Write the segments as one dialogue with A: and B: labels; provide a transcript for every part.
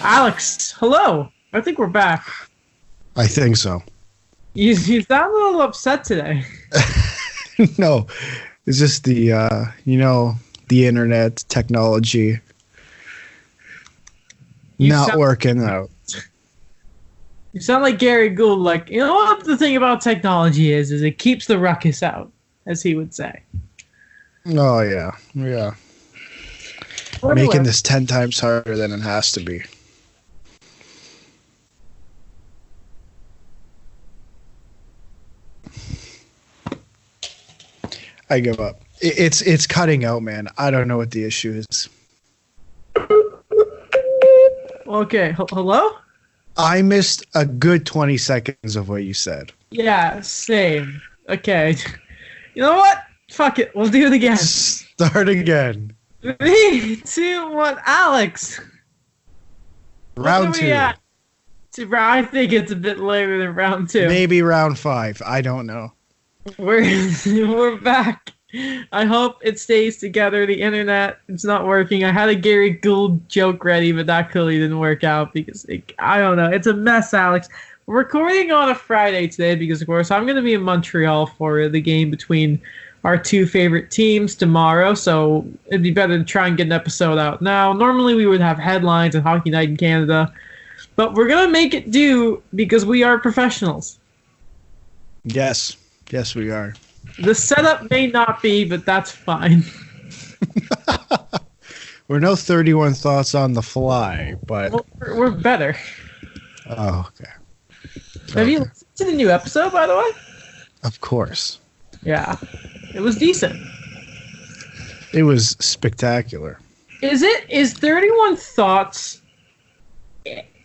A: Alex, hello. I think we're back.
B: I think so.
A: You sound a little upset today.
B: No, it's just the the internet technology not working out.
A: You sound like Gary Gould. Like, you know what the thing about technology is it keeps the ruckus out, as he would say.
B: Oh yeah.
A: Anyway,
B: Making this 10 times harder than it has to be. I give up. It's cutting out, man. I don't know what the issue is.
A: Okay, hello?
B: I missed a good 20 seconds of what you said.
A: Yeah, same. Okay. You know what? Fuck it. We'll do it again.
B: Start again.
A: 3, 2, 1. Alex.
B: Round 2.
A: I think it's a bit later than round 2.
B: Maybe round 5. I don't know.
A: We're back. I hope it stays together. The internet, it's not working. I had a Gary Gould joke ready, but that clearly didn't work out because I don't know. It's a mess, Alex. We're recording on a Friday today because, of course, I'm going to be in Montreal for the game between our two favorite teams tomorrow, so it'd be better to try and get an episode out now. Normally we would have headlines and Hockey Night in Canada, but we're going to make it do because we are professionals.
B: Yes. Yes, we are.
A: The setup may not be, but that's fine.
B: We're no 31 thoughts on the fly, but...
A: Well, we're better.
B: Oh, okay.
A: Have you listened to the new episode, by the way?
B: Of course.
A: Yeah. It was decent.
B: It was spectacular.
A: Is 31 Thoughts...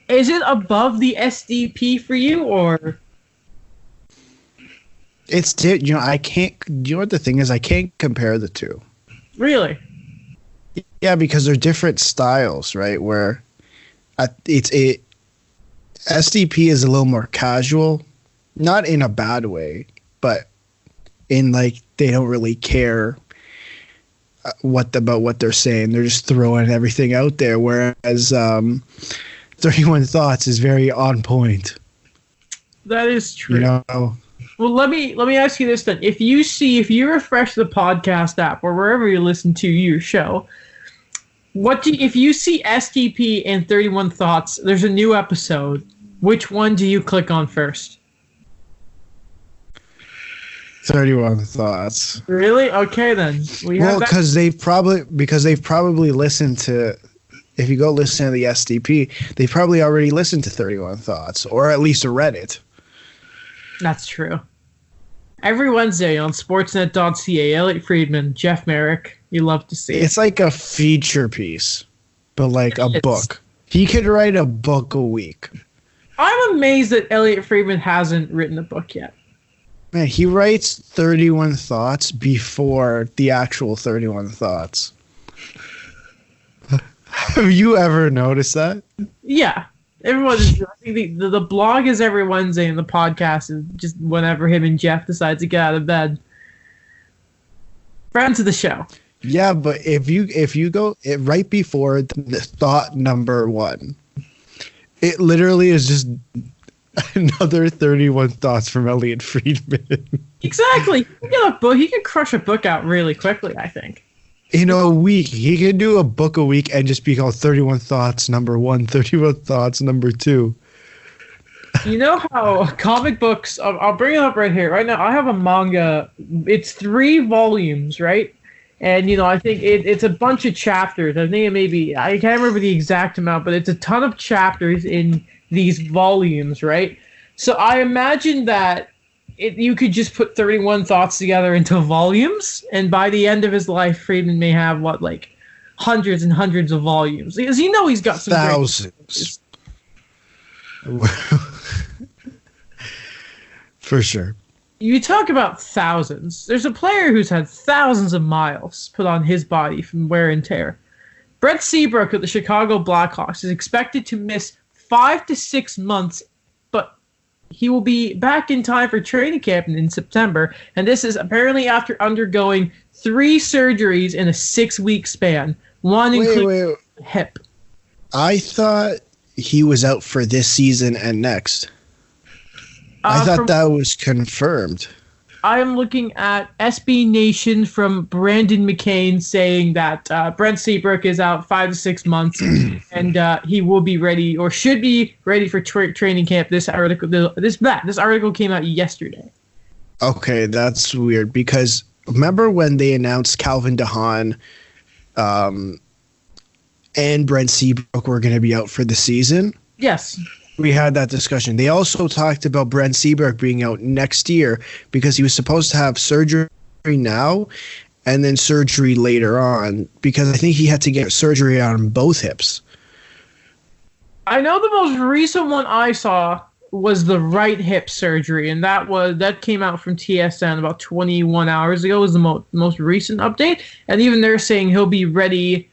A: Is it above the SDP for you, or...
B: It's I can't. You know what the thing is? I can't compare the two.
A: Really?
B: Yeah, because they're different styles, right? Where SDP is a little more casual, not in a bad way, but in like they don't really care about what they're saying. They're just throwing everything out there. Whereas 31 Thoughts is very on point.
A: That is true.
B: You know.
A: Well, let me ask you this then. If you refresh the podcast app or wherever you listen to your show, if you see SDP and 31 Thoughts, there's a new episode. Which one do you click on first?
B: 31 Thoughts.
A: Really? Okay then.
B: Because they've probably listened to. If you go listen to the SDP, they probably already listened to 31 Thoughts, or at least read it.
A: That's true. Every Wednesday on Sportsnet.ca, Elliot Friedman, Jeff Merrick, you love to see it.
B: It's like a feature piece, but like a book. He could write a book a week.
A: I'm amazed that Elliot Friedman hasn't written a book yet.
B: Man, he writes 31 Thoughts before the actual 31 Thoughts. Have you ever noticed that?
A: Yeah. The blog is every Wednesday, and the podcast is just whenever him and Jeff decide to get out of bed. Friends of the show.
B: Yeah, but if you go right before the thought number 1, it literally is just another 31 Thoughts from Elliot Friedman.
A: Exactly. He could crush a book out really quickly, I think.
B: In a week, he can do a book a week and just be called 31 Thoughts number 1, 31 Thoughts number 2.
A: You know how comic books, I'll bring it up right here. Right now, I have a manga. It's 3 volumes, right? And, I think it's a bunch of chapters. I think it may be, I can't remember the exact amount, but it's a ton of chapters in these volumes, right? So I imagine that you could just put 31 Thoughts together into volumes, and by the end of his life, Friedman may have, hundreds and hundreds of volumes. Because he's got some
B: thousands. For sure.
A: You talk about thousands. There's a player who's had thousands of miles put on his body from wear and tear. Brent Seabrook of the Chicago Blackhawks is expected to miss 5 to 6 months, but he will be back in time for training camp in September. And this is apparently after undergoing 3 surgeries in a 6-week span. One including hip.
B: I thought he was out for this season and next. I thought that was confirmed.
A: I am looking at SB Nation from Brandon McCain saying that Brent Seabrook is out 5 to 6 months, and he will be ready or should be ready for training camp. This article came out yesterday.
B: Okay, that's weird because remember when they announced Calvin DeHaan and Brent Seabrook were going to be out for the season?
A: Yes.
B: We had that discussion. They also talked about Brent Seabrook being out next year because he was supposed to have surgery now and then surgery later on because I think he had to get surgery on both hips.
A: I know the most recent one I saw was the right hip surgery, and that came out from TSN about 21 hours ago. Was the most recent update, and even they're saying he'll be ready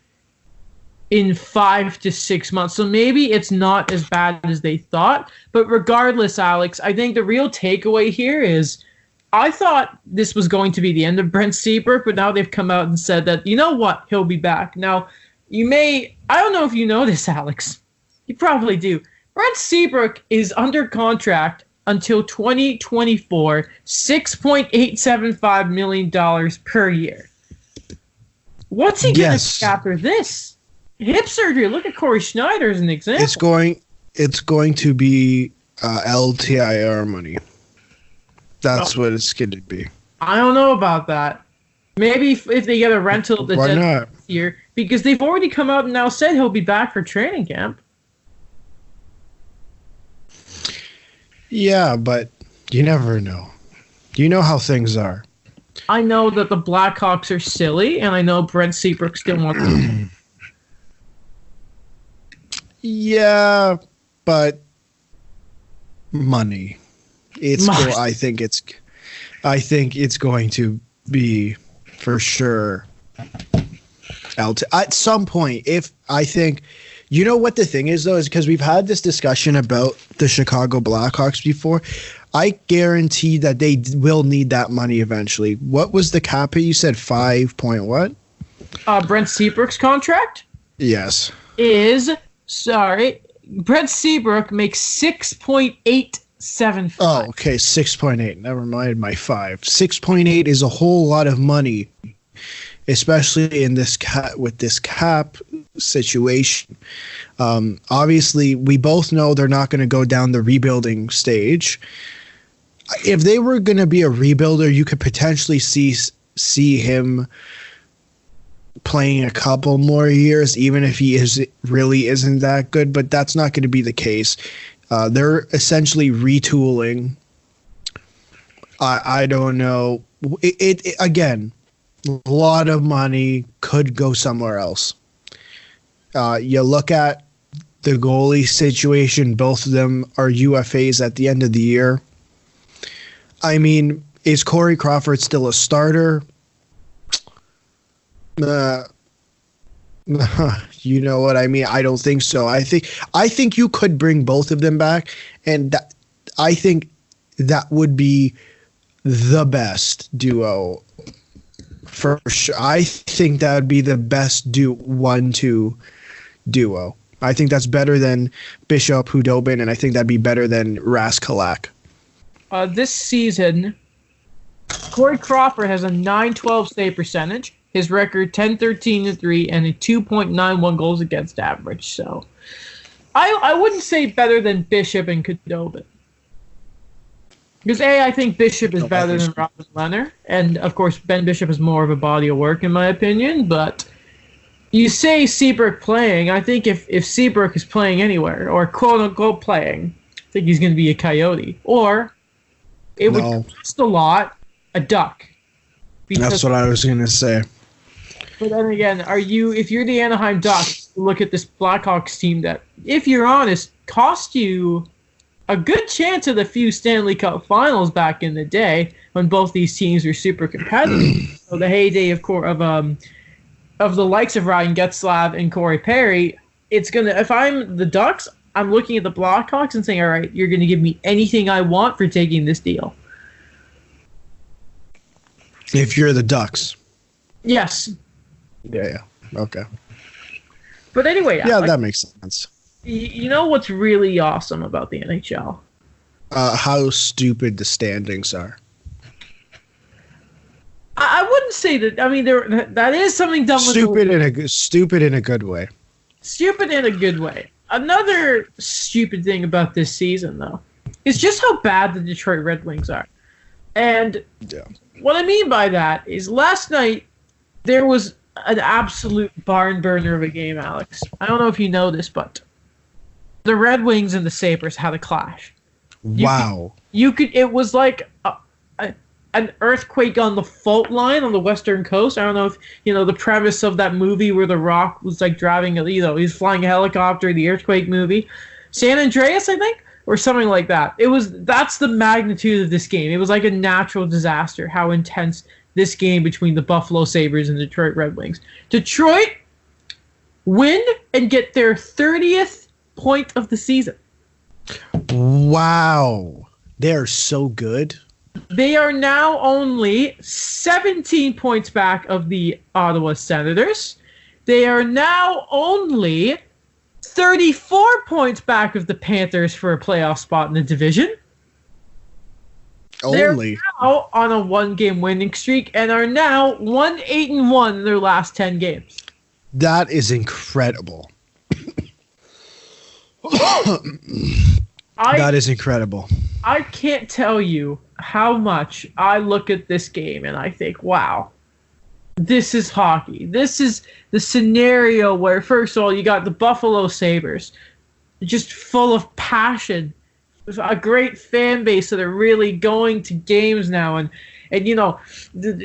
A: in 5 to 6 months. So maybe it's not as bad as they thought. But regardless, Alex, I think the real takeaway here is I thought this was going to be the end of Brent Seabrook, but now they've come out and said that, you know what, he'll be back. Now, I don't know if you know this, Alex. You probably do. Brent Seabrook is under contract until 2024, $6.875 million per year. What's he going to do after this? Hip surgery. Look at Corey Schneider as an example.
B: It's going to be LTIR money. That's what it's going to be.
A: I don't know about that. Maybe if they get a rental this year, because they've already come out and now said he'll be back for training camp.
B: Yeah, but you never know. You know how things are.
A: I know that the Blackhawks are silly, and I know Brent Seabrook still wants to.
B: Yeah, but money. I think it's going to be for sure. At some point, if I think, you know what the thing is though, is because we've had this discussion about the Chicago Blackhawks before. I guarantee that they will need that money eventually. What was the cap hit? You said 5 point what?
A: Brent Seabrook's contract?
B: Yes.
A: Brent Seabrook makes 6.875.
B: Oh, okay, 6.8. Never mind my 5. 6.8 is a whole lot of money, especially in this with this cap situation. Obviously, we both know they're not going to go down the rebuilding stage. If they were going to be a rebuilder, you could potentially see him playing a couple more years, even if he really isn't that good. But that's not going to be the case. They're essentially retooling. I don't know. It again, a lot of money could go somewhere else. You look at the goalie situation; both of them are UFAs at the end of the year. I mean, is Corey Crawford still a starter? You know what I mean? I don't think so. I think you could bring both of them back, and I think that would be the best duo for sure. I think that would be the best 1-2 duo. I think that's better than Bishop Hudobin, and I think that'd be better than Raskalak.
A: This season, Corey Crawford has a .912 save percentage. His record 10-13-3 and a 2.91 goals against average. So, I wouldn't say better than Bishop and Khudobin. Because I think Bishop is better than Robin Lehner, and of course Ben Bishop is more of a body of work in my opinion. But you say Seabrook playing, I think if Seabrook is playing anywhere or quote unquote playing, I think he's going to be a Coyote, or it would cost a lot, a Duck.
B: That's what I was going to say.
A: But then again, if you're the Anaheim Ducks, look at this Blackhawks team that, if you're honest, cost you a good chance of the few Stanley Cup finals back in the day when both these teams were super competitive. So the heyday of the likes of Ryan Getzlaf and Corey Perry, it's gonna. If I'm the Ducks, I'm looking at the Blackhawks and saying, all right, you're gonna give me anything I want for taking this deal.
B: If you're the Ducks.
A: Yes.
B: Yeah. Okay.
A: But anyway,
B: yeah, that makes sense.
A: You know what's really awesome about the NHL?
B: How stupid the standings are.
A: I wouldn't say that. I mean, that is something done.
B: Stupid in a good way.
A: Stupid in a good way. Another stupid thing about this season, though, is just how bad the Detroit Red Wings are. And what I mean by that is last night there was an absolute barn burner of a game, Alex. I don't know if you know this, but the Red Wings and the Sabres had a clash.
B: Wow.
A: It was like an earthquake on the fault line on the western coast. I don't know if you know the premise of that movie where The Rock was like driving, he's flying a helicopter, the earthquake movie. San Andreas, I think, or something like that. That's the magnitude of this game. It was like a natural disaster, how intense this game between the Buffalo Sabres and Detroit Red Wings. Detroit win and get their 30th point of the season.
B: Wow. They're so good.
A: They are now only 17 points back of the Ottawa Senators. They are now only 34 points back of the Panthers for a playoff spot in the division. They're now on a 1-game winning streak and are now 1-8-1 in their last 10 games.
B: That is incredible. That is incredible.
A: I can't tell you how much I look at this game and I think, wow, this is hockey. This is the scenario where, first of all, you got the Buffalo Sabres, just full of passion, a great fan base that are really going to games now, and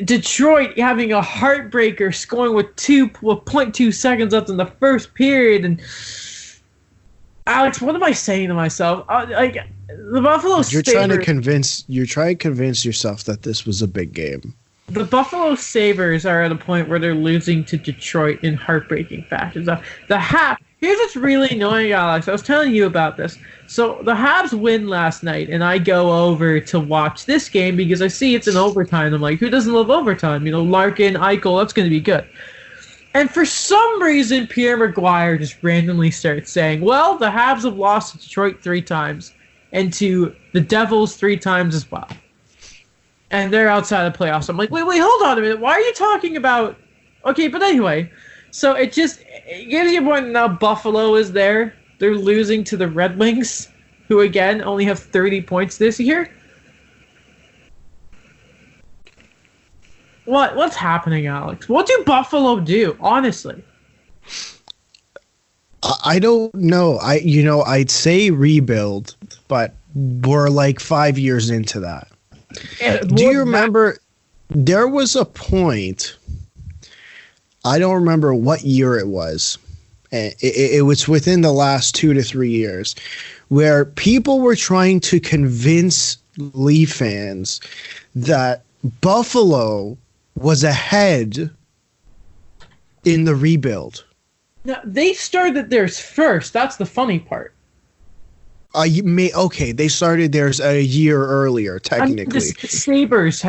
A: Detroit having a heartbreaker, scoring with 0.2 seconds left in the first period, and Alex, what am I saying to myself? The Buffalo Sabres.
B: You're trying to convince yourself that this was a big game.
A: The Buffalo Sabres are at a point where they're losing to Detroit in heartbreaking fashion. Here's what's really annoying, Alex. I was telling you about this. So the Habs win last night, and I go over to watch this game because I see it's in overtime. I'm like, who doesn't love overtime? Larkin, Eichel, that's going to be good. And for some reason, Pierre Maguire just randomly starts saying, well, the Habs have lost to Detroit 3 times and to the Devils 3 times as well. And they're outside the playoffs. I'm like, wait, hold on a minute. Why are you talking about... Okay, but anyway. So it gives you a point now Buffalo is there. They're losing to the Red Wings, who, again, only have 30 points this year. What's happening, Alex? What do Buffalo do, honestly?
B: I don't know. I'd say rebuild, but we're like 5 years into that. Do you remember there was a point, I don't remember what year it was. It was within the last 2 to 3 years where people were trying to convince Leaf fans that Buffalo was ahead in the rebuild.
A: Now, they started theirs first. That's the funny part.
B: They started theirs a year earlier, technically.
A: The Sabres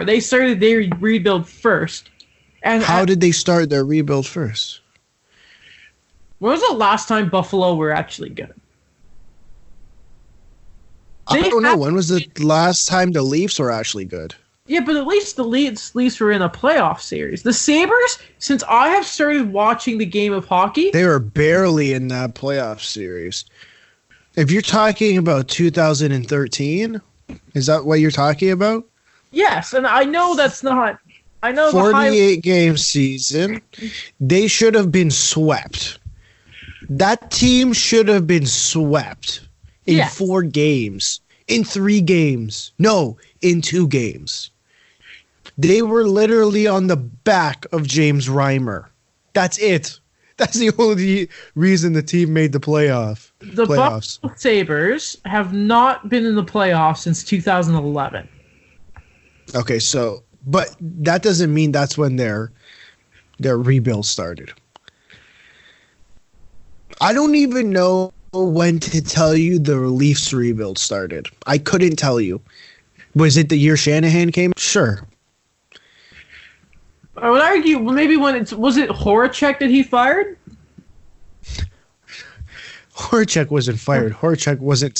A: they started their rebuild first. And
B: how did they start their rebuild first?
A: When was the last time Buffalo were actually good?
B: I don't know. When was the last time the Leafs were actually good?
A: Yeah, but at least the Leafs were in a playoff series. The Sabres, since I have started watching the game of hockey...
B: They were barely in that playoff series. If you're talking about 2013, is that what you're talking about?
A: Yes, and I know that's not... I know
B: 48-game season. They should have been swept. That team should have been swept in 4 games. In 3 games. No, in 2 games. They were literally on the back of James Reimer. That's it. That's the only reason the team made the playoffs.
A: The Buffalo Sabres have not been in the playoffs since 2011.
B: Okay, so but that doesn't mean that's when their rebuild started. I don't even know when to tell you the Leafs rebuild started. I couldn't tell you. Was it the year Shanahan came? Sure.
A: I would argue maybe was it Horacek that he fired?
B: Horacek wasn't fired. Horacek wasn't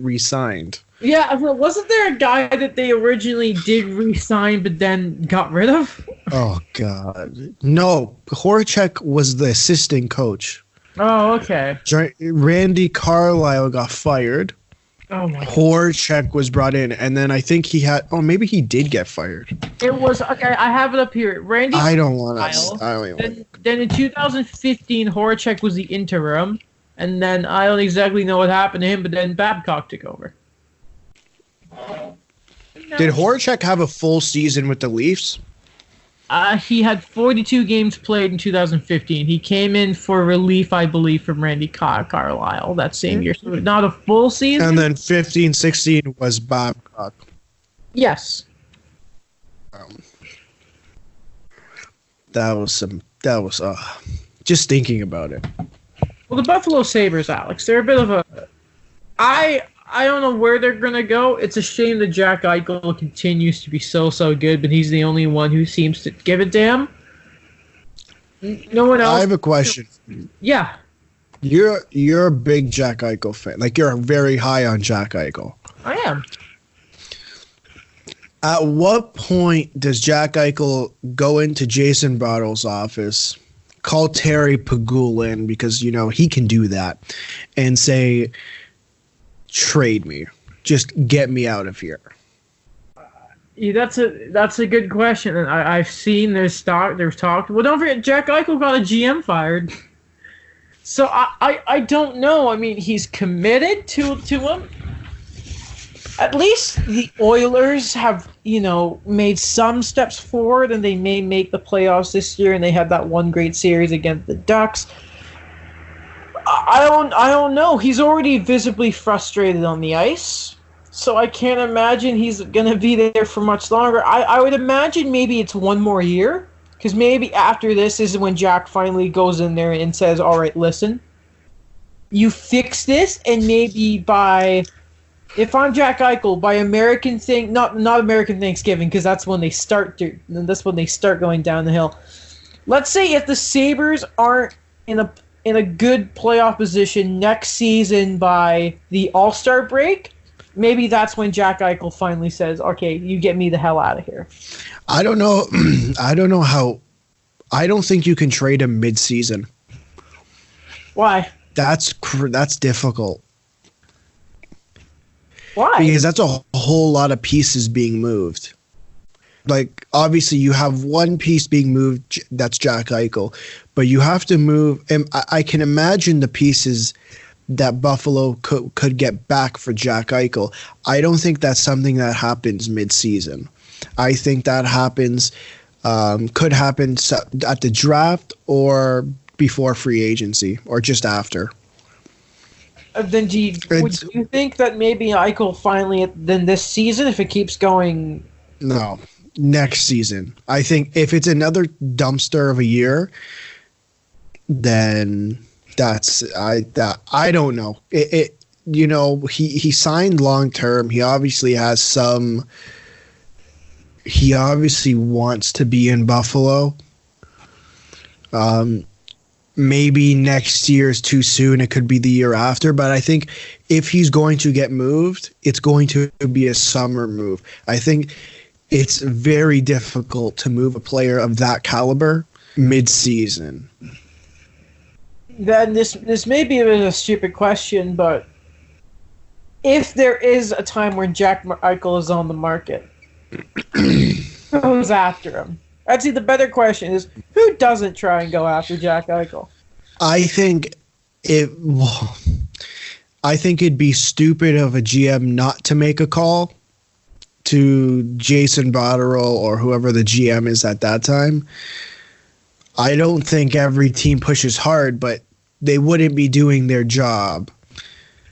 B: re-signed.
A: Yeah, wasn't there a guy that they originally did re-sign but then got rid of?
B: Oh, God. No, Horacek was the assistant coach.
A: Oh, okay.
B: Randy Carlyle got fired.
A: Oh, my God.
B: Horacek was brought in, and then I think maybe he did get fired.
A: It was, okay, I have it up here. Randy
B: I don't want
A: to. Then in 2015, Horacek was the interim, and then I don't exactly know what happened to him, but then Babcock took over.
B: Did Horacek have a full season with the Leafs?
A: He had 42 games played in 2015. He came in for relief, I believe, from Randy Carlyle that same year. So not a full season.
B: And then 15-16 was Babcock.
A: Yes.
B: That was just thinking about it.
A: Well, the Buffalo Sabres, Alex, they're a bit of a... I don't know where they're going to go. It's a shame that Jack Eichel continues to be so good, but he's the only one who seems to give a damn. No one else.
B: I have a question.
A: Yeah.
B: You're a big Jack Eichel fan. Like, you're very high on Jack Eichel.
A: I am.
B: At what point does Jack Eichel go into Jason Bottle's office, call Terry Pegula, because, he can do that, and say, trade me, just get me out of here?
A: Yeah, that's a good question, and I've seen there's talk. Well, don't forget, Jack Eichel got a GM fired, so I don't know. I mean, he's committed to him. At least the Oilers have made some steps forward, and they may make the playoffs this year, and they had that one great series against the Ducks. I don't know. He's already visibly frustrated on the ice, so I can't imagine he's going to be there for much longer. I would imagine maybe it's one more year, because maybe after this is when Jack finally goes in there and says, all right, listen, you fix this, and maybe if I'm Jack Eichel, by not American Thanksgiving, because that's when they start going down the hill. Let's say if the Sabres aren't in a good playoff position next season by the All-Star break, maybe that's when Jack Eichel finally says, okay, you get me the hell out of here.
B: I don't know. I don't know how. I don't think you can trade him mid-season.
A: Why?
B: That's difficult.
A: Why?
B: Because that's a whole lot of pieces being moved. Like, obviously, you have one piece being moved, that's Jack Eichel, but you have to move, and I can imagine the pieces that Buffalo could get back for Jack Eichel. I don't think that's something that happens mid-season. I think that could happen at the draft or before free agency or just after.
A: Then would you think that maybe Eichel finally, then this season, if it keeps going?
B: No. Next season. I think if it's another dumpster of a year, then I don't know. He signed long term. He obviously wants to be in Buffalo. Maybe next year is too soon. It could be the year after, but I think if he's going to get moved, it's going to be a summer move. I think it's very difficult to move a player of that caliber mid-season.
A: Then this may be a stupid question, but if there is a time when Jack Eichel is on the market, who's after him? Actually, the better question is, who doesn't try and go after Jack Eichel?
B: I think it'd be stupid of a GM not to make a call to Jason Botterill or whoever the GM is at that time. I don't think every team pushes hard, but they wouldn't be doing their job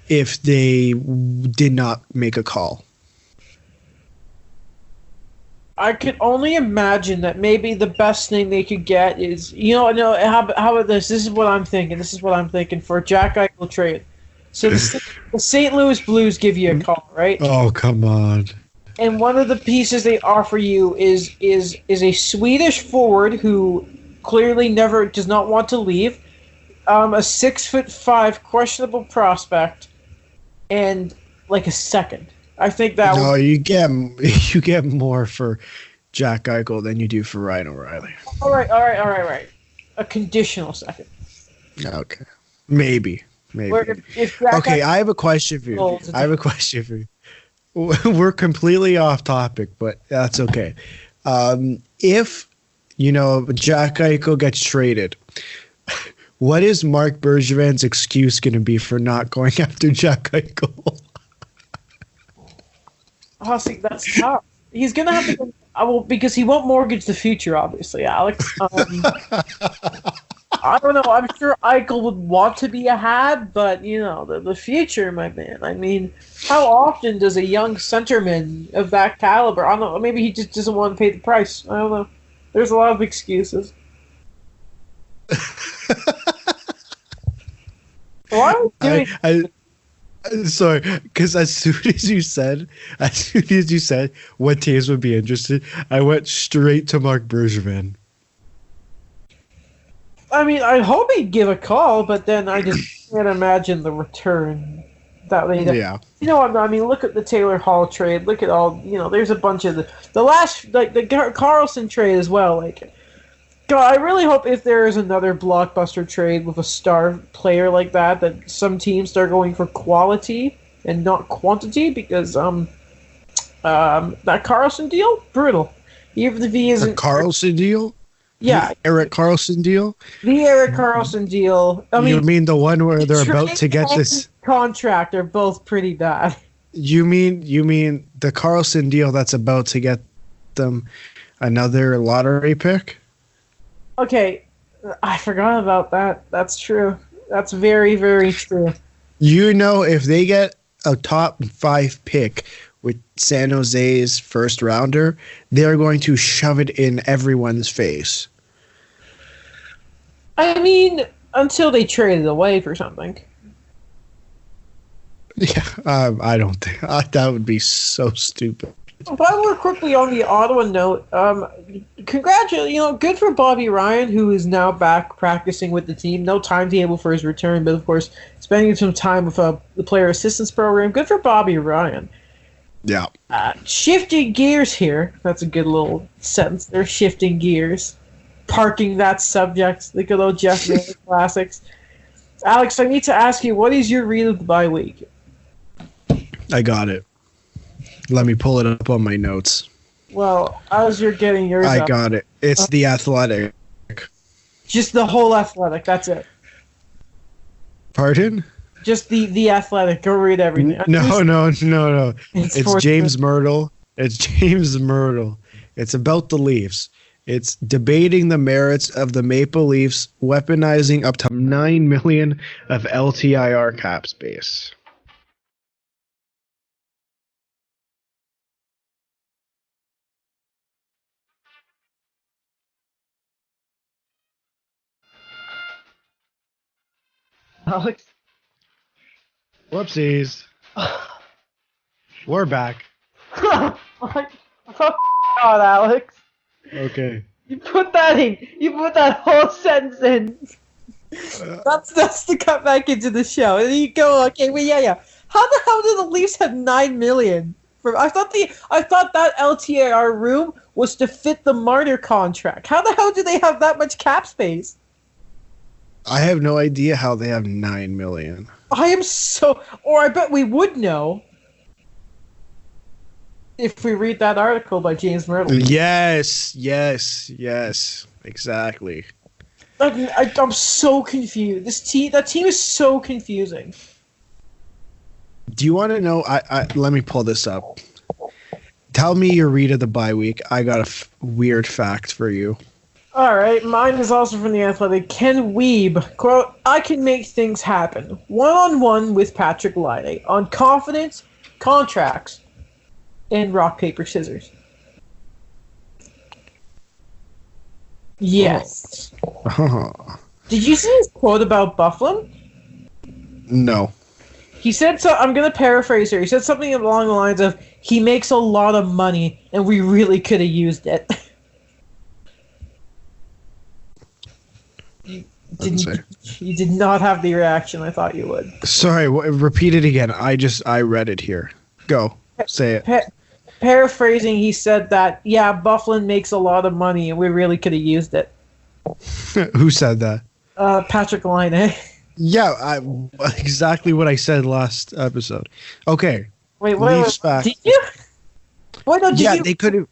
B: if they did not make a call.
A: I could only imagine that maybe the best thing they could get is, no, how about this? This is what I'm thinking. This is what I'm thinking for a Jack Eichel trade. So the St. Louis Blues give you a call, right?
B: Oh, come on.
A: And one of the pieces they offer you is a Swedish forward who clearly never does not want to leave, a 6'5" questionable prospect, and like a second. I think that
B: you get more for Jack Eichel than you do for Ryan O'Reilly.
A: All right. A conditional second.
B: Okay, maybe.
A: If
B: okay, I have a question for you. We're completely off topic, but that's okay. If Jack Eichel gets traded, what is Marc Bergevin's excuse going to be for not going after Jack Eichel?
A: Oh, see, that's tough. He's gonna have to go, because he won't mortgage the future, obviously, Alex. I don't know. I'm sure Eichel would want to be a had, but the future, my man. I mean, how often does a young centerman of that caliber? I don't know. Maybe he just doesn't want to pay the price. I don't know. There's a lot of excuses. Why are you doing?
B: Sorry, because as soon as you said what teams would be interested, I went straight to Marc Bergevin.
A: I mean, I hope he'd give a call, but then I just can't imagine the return that they.
B: Yeah.
A: You know what? I mean, look at the Taylor Hall trade. Look at all. There's a bunch of the last, like the Carlson trade as well. Like, God, I really hope if there is another blockbuster trade with a star player like that some teams start going for quality and not quantity, because that Carlson deal, brutal. Even if he isn't
B: a Carlson deal.
A: Yeah,
B: the Erik Karlsson deal.
A: The Erik Karlsson deal. I mean,
B: you mean the one where they're about to get this
A: contract? Are both pretty bad.
B: You mean the Karlsson deal that's about to get them another lottery pick?
A: Okay, I forgot about that. That's true. That's very, very true.
B: If they get a top 5 pick with San Jose's first rounder, they're going to shove it in everyone's face.
A: I mean, until they trade it away for something.
B: Yeah, I don't think that would be so stupid.
A: While we're quickly on the Ottawa note, good for Bobby Ryan, who is now back practicing with the team. No timetable for his return, but of course, spending some time with the player assistance program. Good for Bobby Ryan.
B: Yeah.
A: Shifting gears here. That's a good little sentence. They're shifting gears. Parking that subject. The good old Jeff Miller classics. Alex, I need to ask you, what is your read of the bye week?
B: I got it. Let me pull it up on my notes.
A: Well, as you're getting yours
B: I got it. It's The Athletic.
A: Just the whole Athletic. That's it.
B: Pardon?
A: Just the Athletic. Go read everything.
B: No. It's James Myrtle. It's James Myrtle. It's about the Leafs. It's debating the merits of the Maple Leafs weaponizing up to $9 million of LTIR cap space.
A: Alex?
B: Whoopsies. We're back.
A: God, Alex.
B: Okay.
A: You put that in. You put that whole sentence in. That's to cut back into the show. And you go, okay, well, yeah. How the hell did the Leafs have $9 million? I thought that LTIR room was to fit the Marner contract. How the hell do they have that much cap space?
B: I have no idea how they have $9 million.
A: I bet we would know if we read that article by James Myrtle.
B: Yes, exactly.
A: I'm so confused. That team is so confusing.
B: Do you want to know? Let me pull this up. Tell me your read of the bye week. I got a weird fact for you.
A: All right, mine is also from The Athletic. Ken Weeb, quote, I can make things happen. One-on-one with Patrick Laine on confidence, contracts, and rock, paper, scissors. Yes.
B: Oh,
A: Did you see his quote about Bufflin?
B: no.
A: He said so. I'm gonna paraphrase here. He said something along the lines of, "He makes a lot of money, and we really could have used it." You did not have the reaction I thought you would.
B: Sorry, repeat it again. I read it here. Go. Say it.
A: Paraphrasing, he said that, yeah, Bufflin makes a lot of money, and we really could have used it.
B: Who said that?
A: Patrick Laine.
B: Yeah, exactly what I said last episode. Okay.
A: Wait,
B: Leafs back.
A: did you? Wait, no,
B: they could have.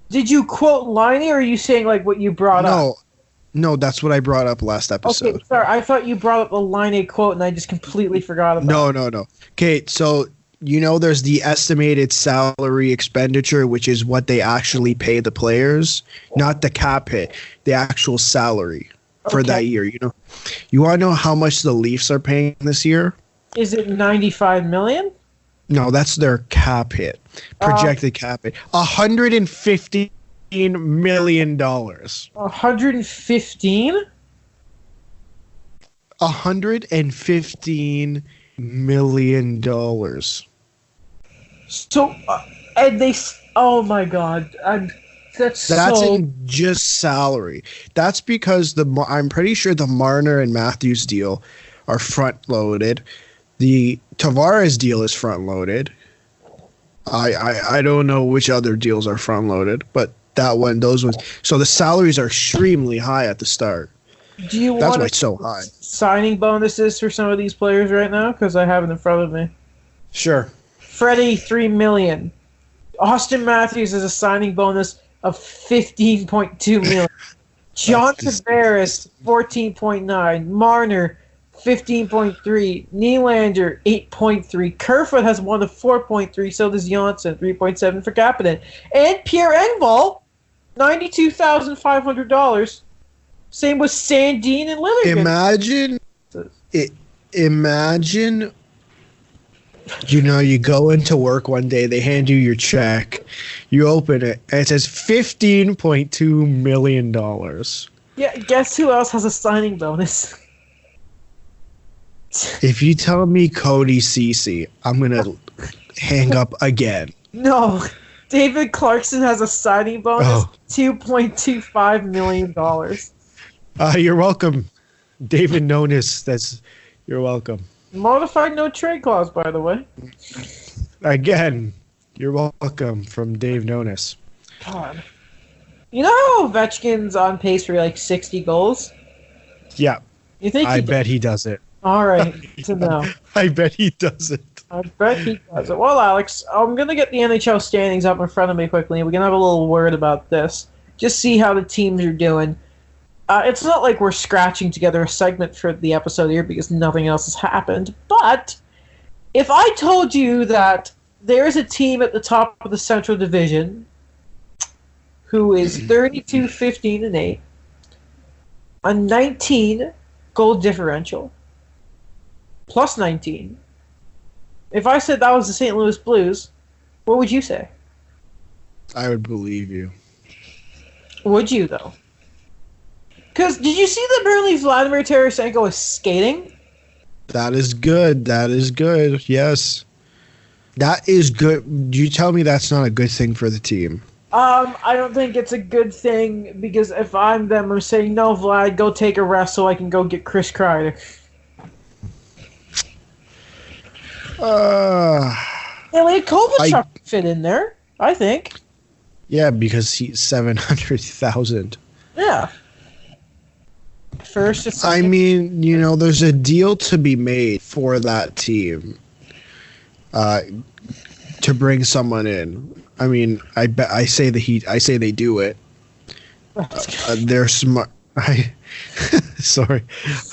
A: Did you quote Laine, or are you saying like what you brought up?
B: No, that's what I brought up last episode.
A: Okay, sorry, I thought you brought up the Laine quote, and I just completely forgot about it.
B: No. Okay, so there's the estimated salary expenditure, which is what they actually pay the players, not the cap hit, the actual salary for that year. You want to know how much the Leafs are paying this year?
A: Is it $95 million?
B: No, that's their cap hit, projected cap hit. $115 million.
A: 115?
B: $115 million.
A: So, and they, oh my god, that's
B: in just salary. That's because I'm pretty sure the Marner and Matthews deal are front loaded. The Tavares deal is front loaded. I don't know which other deals are front loaded, but those ones. So the salaries are extremely high at the start. That's why it's so high.
A: Signing bonuses for some of these players right now, because I have it in front of me.
B: Sure.
A: Freddie, $3 million. Austin Matthews has a signing bonus of $15.2 million. John Tavares, $14.9. Marner, $15.3. Nylander, $8.3. Kerfoot has one of $4.3. So does Janssen, $3.7 for Kapanen. And Pierre Engvall, $92,500. Same with Sandin and Liljegren.
B: Imagine. You go into work one day, they hand you your check, you open it, and it says $15.2 million.
A: Yeah, guess who else has a signing bonus?
B: If you tell me Cody Ceci, I'm going to hang up again.
A: No, David Clarkson has a signing bonus, $2.25 million.
B: You're welcome, David Nonis. You're welcome.
A: Modified no trade clause, by the way.
B: Again, you're welcome from Dave Nonis.
A: God. You know how Ovechkin's on pace for like 60 goals?
B: Yeah.
A: You think
B: I bet he does it.
A: All right, to know.
B: I bet he does it.
A: I bet he does it. Well, Alex, I'm going to get the NHL standings up in front of me quickly, and we're going to have a little word about this. Just see how the teams are doing. It's not like we're scratching together a segment for the episode here because nothing else has happened. But if I told you that there's a team at the top of the Central Division who is 32-15-8, a 19 goal differential, plus 19. If I said that was the St. Louis Blues, what would you say?
B: I would believe you.
A: Would you, though? Because did you see that apparently Vladimir Tarasenko is skating?
B: That is good. Yes. That is good. You tell me that's not a good thing for the team.
A: I don't think it's a good thing because if I'm them, I'm saying, no, Vlad, go take a rest so I can go get Chris Kreider. Ilya Kovalchuk fit in there, I think.
B: Yeah, because he's 700,000.
A: Yeah. First,
B: I mean, there's a deal to be made for that team to bring someone in. I mean, I say they do it. They're smart. Sorry,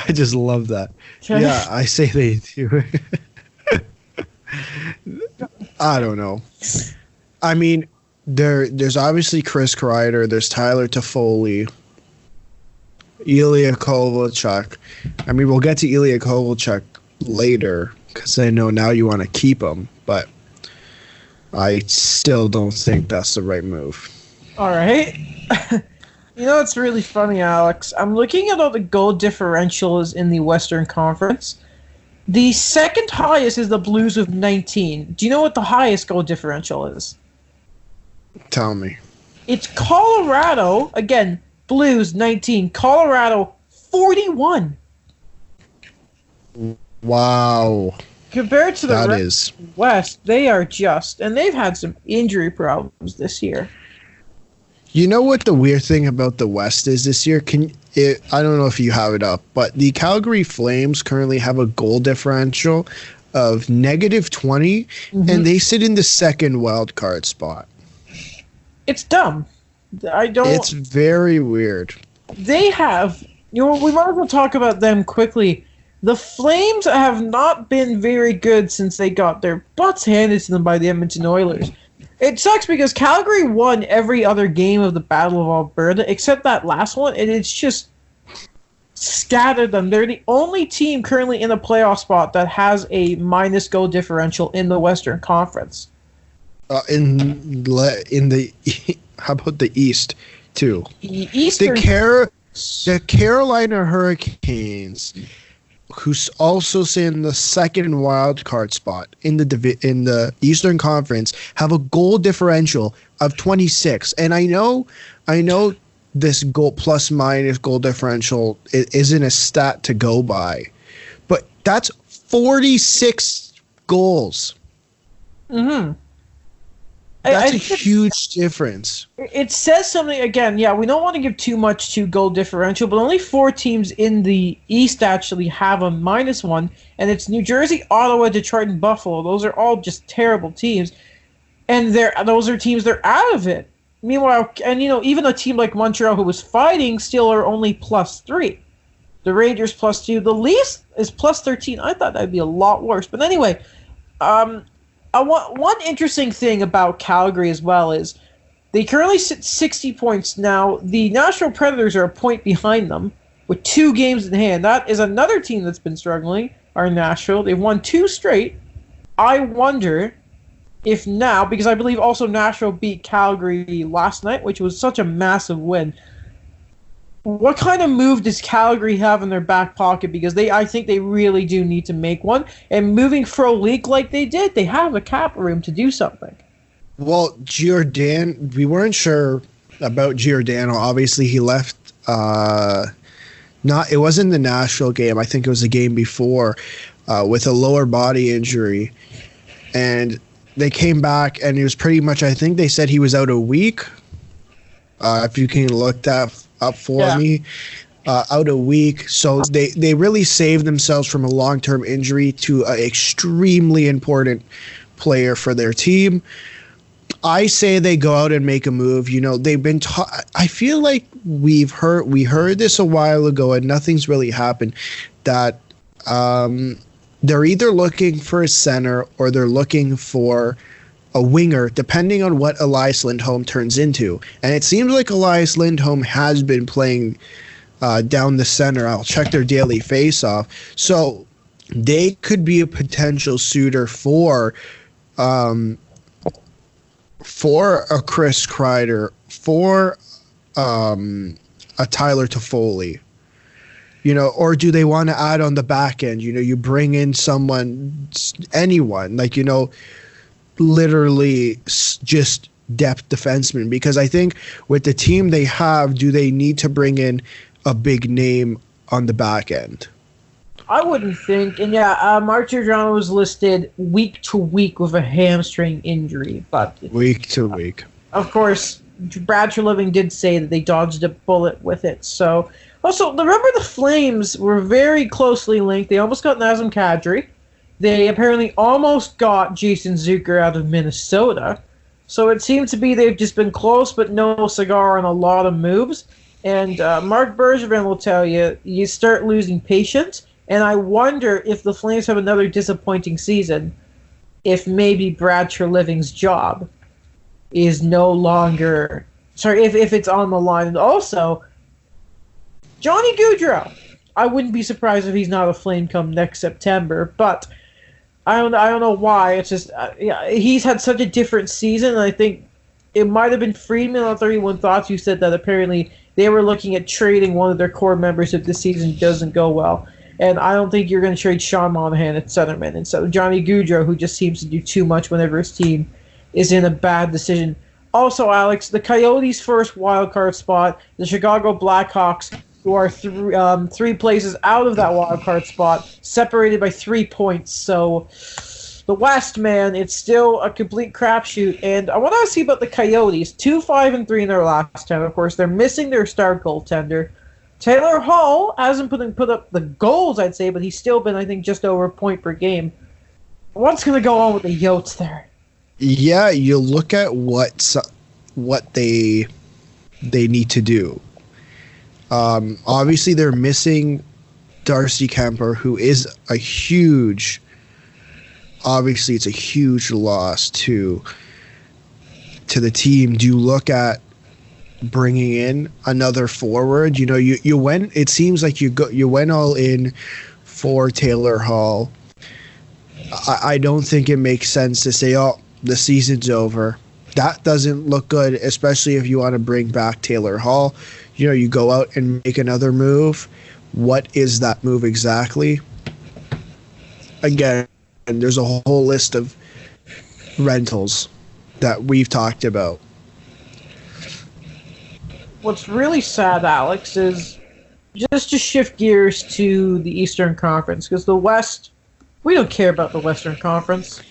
B: I just love that. Yeah, I say they do it. I don't know. I mean, there's obviously Chris Kreider. There's Tyler Toffoli. Ilya Kovalchuk. I mean, we'll get to Ilya Kovalchuk later because I know now you want to keep him, but I still don't think that's the right move.
A: All right. It's really funny, Alex. I'm looking at all the goal differentials in the Western Conference. The second highest is the Blues with 19. Do you know what the highest goal differential is?
B: Tell me.
A: It's Colorado. Again, Blues 19. Colorado 41.
B: Wow.
A: Compared to the
B: That is
A: West, they are just, and they've had some injury problems this year.
B: You know what the weird thing about the West is this year? I don't know if you have it up, but the Calgary Flames currently have a goal differential of -20, and they sit in the second wild card spot.
A: It's dumb.
B: It's very weird.
A: They have, we might as well talk about them quickly. The Flames have not been very good since they got their butts handed to them by the Edmonton Oilers. It sucks because Calgary won every other game of the Battle of Alberta except that last one, and it's just scattered them. They're the only team currently in a playoff spot that has a minus goal differential in the Western Conference.
B: In the how about the East too?
A: Eastern.
B: The Carolina Hurricanes, who's also in the second wild card spot in the Eastern Conference, have a goal differential of 26. And I know this goal plus minus goal differential isn't a stat to go by, but that's 46 goals.
A: Mm-hmm.
B: That's a huge difference.
A: It says something, again, yeah, we don't want to give too much to goal differential, but only 4 teams in the East actually have a -1, and it's New Jersey, Ottawa, Detroit, and Buffalo. Those are all just terrible teams, and those are teams, they're out of it. Meanwhile, and even a team like Montreal, who was fighting, still are only +3. The Rangers +2. The Leafs is +13. I thought that'd be a lot worse. But anyway, one interesting thing about Calgary as well is they currently sit 60 points now. The Nashville Predators are a point behind them with 2 games in hand. That is another team that's been struggling, are Nashville. They've won 2 straight. I wonder if now, because I believe also Nashville beat Calgary last night, which was such a massive win. What kind of move does Calgary have in their back pocket? Because I think they really do need to make one. And moving Frolik like they did, they have a cap room to do something.
B: Well, we weren't sure about Giordano. Obviously, he left. It wasn't the Nashville game. I think it was the game before, with a lower body injury, and they came back, and it was pretty much. I think they said he was out a week. If you can look that up for me, out a week. So they really saved themselves from a long-term injury to an extremely important player for their team. I say they go out and make a move. They've been I feel like we heard this a while ago and nothing's really happened, that they're either looking for a center or they're looking for a winger, depending on what Elias Lindholm turns into. And it seems like Elias Lindholm has been playing down the center. I'll check their daily face-off. So they could be a potential suitor for a Chris Kreider, for a Tyler Toffoli. Or do they want to add on the back end? You bring in anyone, literally just depth defenseman, because I think with the team they have, do they need to bring in a big name on the back end?
A: I wouldn't think. And Mark Giordano was listed week to week with a hamstring injury. But
B: week to week.
A: Of course, Brad Treliving did say that they dodged a bullet with it. So, also, remember the Flames were very closely linked. They almost got Nazem Kadri. They apparently almost got Jason Zucker out of Minnesota. So it seems to be they've just been close, but no cigar on a lot of moves. And Mark Bergevin will tell you, you start losing patience. And I wonder if the Flames have another disappointing season, if maybe Brad Treliving's job is no longer... Sorry, if it's on the line. And also, Johnny Gaudreau. I wouldn't be surprised if he's not a Flame come next September, but I don't know why. It's just yeah, he's had such a different season. And I think it might have been Friedman on 31 Thoughts who said that apparently they were looking at trading one of their core members if the season doesn't go well. And I don't think you're going to trade Sean Monahan at centerman instead of Johnny Gaudreau, who just seems to do too much whenever his team is in a bad decision. Also, Alex, the Coyotes' first wild card spot, the Chicago Blackhawks, who are three places out of that wild card spot, separated by 3 points. So the West, man, it's still a complete crapshoot. And I want to ask you about the Coyotes. 2-5-3 in their last 10. Of course, they're missing their star goaltender. Taylor Hall hasn't put up the goals, I'd say, but he's still been, I think, just over a point per game. What's going to go on with the Yotes there?
B: Yeah, you look at what they need to do. Obviously, they're missing Darcy Kemper, who is a huge. Obviously, it's a huge loss to the team. Do you look at bringing in another forward? You know, you went. It seems like you went all in for Taylor Hall. I don't think it makes sense to say, "Oh, the season's over." That doesn't look good, especially if you want to bring back Taylor Hall. You know, you go out and make another move. What is that move exactly? Again, there's a whole list of rentals that we've talked about.
A: What's really sad, Alex, is just to shift gears to the Eastern Conference, because the West, we don't care about the Western Conference.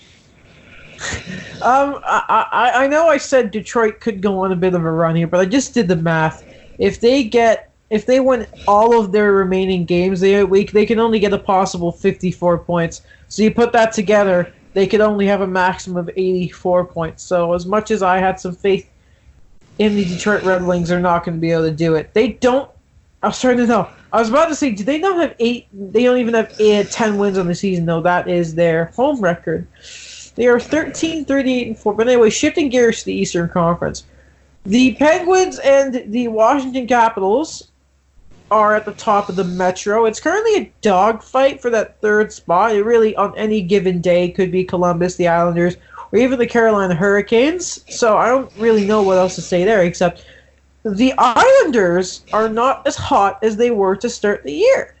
A: I know I said Detroit could go on a bit of a run here, but I just did the math. If they win all of their remaining games they can only get a possible 54 points. So you put that together, they could only have a maximum of 84 points. So as much as I had some faith in the Detroit Red Wings, they're not going to be able to do it. They don't. I was starting to know. I was about to say, do they not have 8? They don't even have 10 wins on the season. No, that is their home record. They are 13, 38, and 4. But anyway, shifting gears to the Eastern Conference. The Penguins and the Washington Capitals are at the top of the Metro. It's currently a dogfight for that third spot. It really, on any given day, could be Columbus, the Islanders, or even the Carolina Hurricanes. So I don't really know what else to say there, except the Islanders are not as hot as they were to start the year.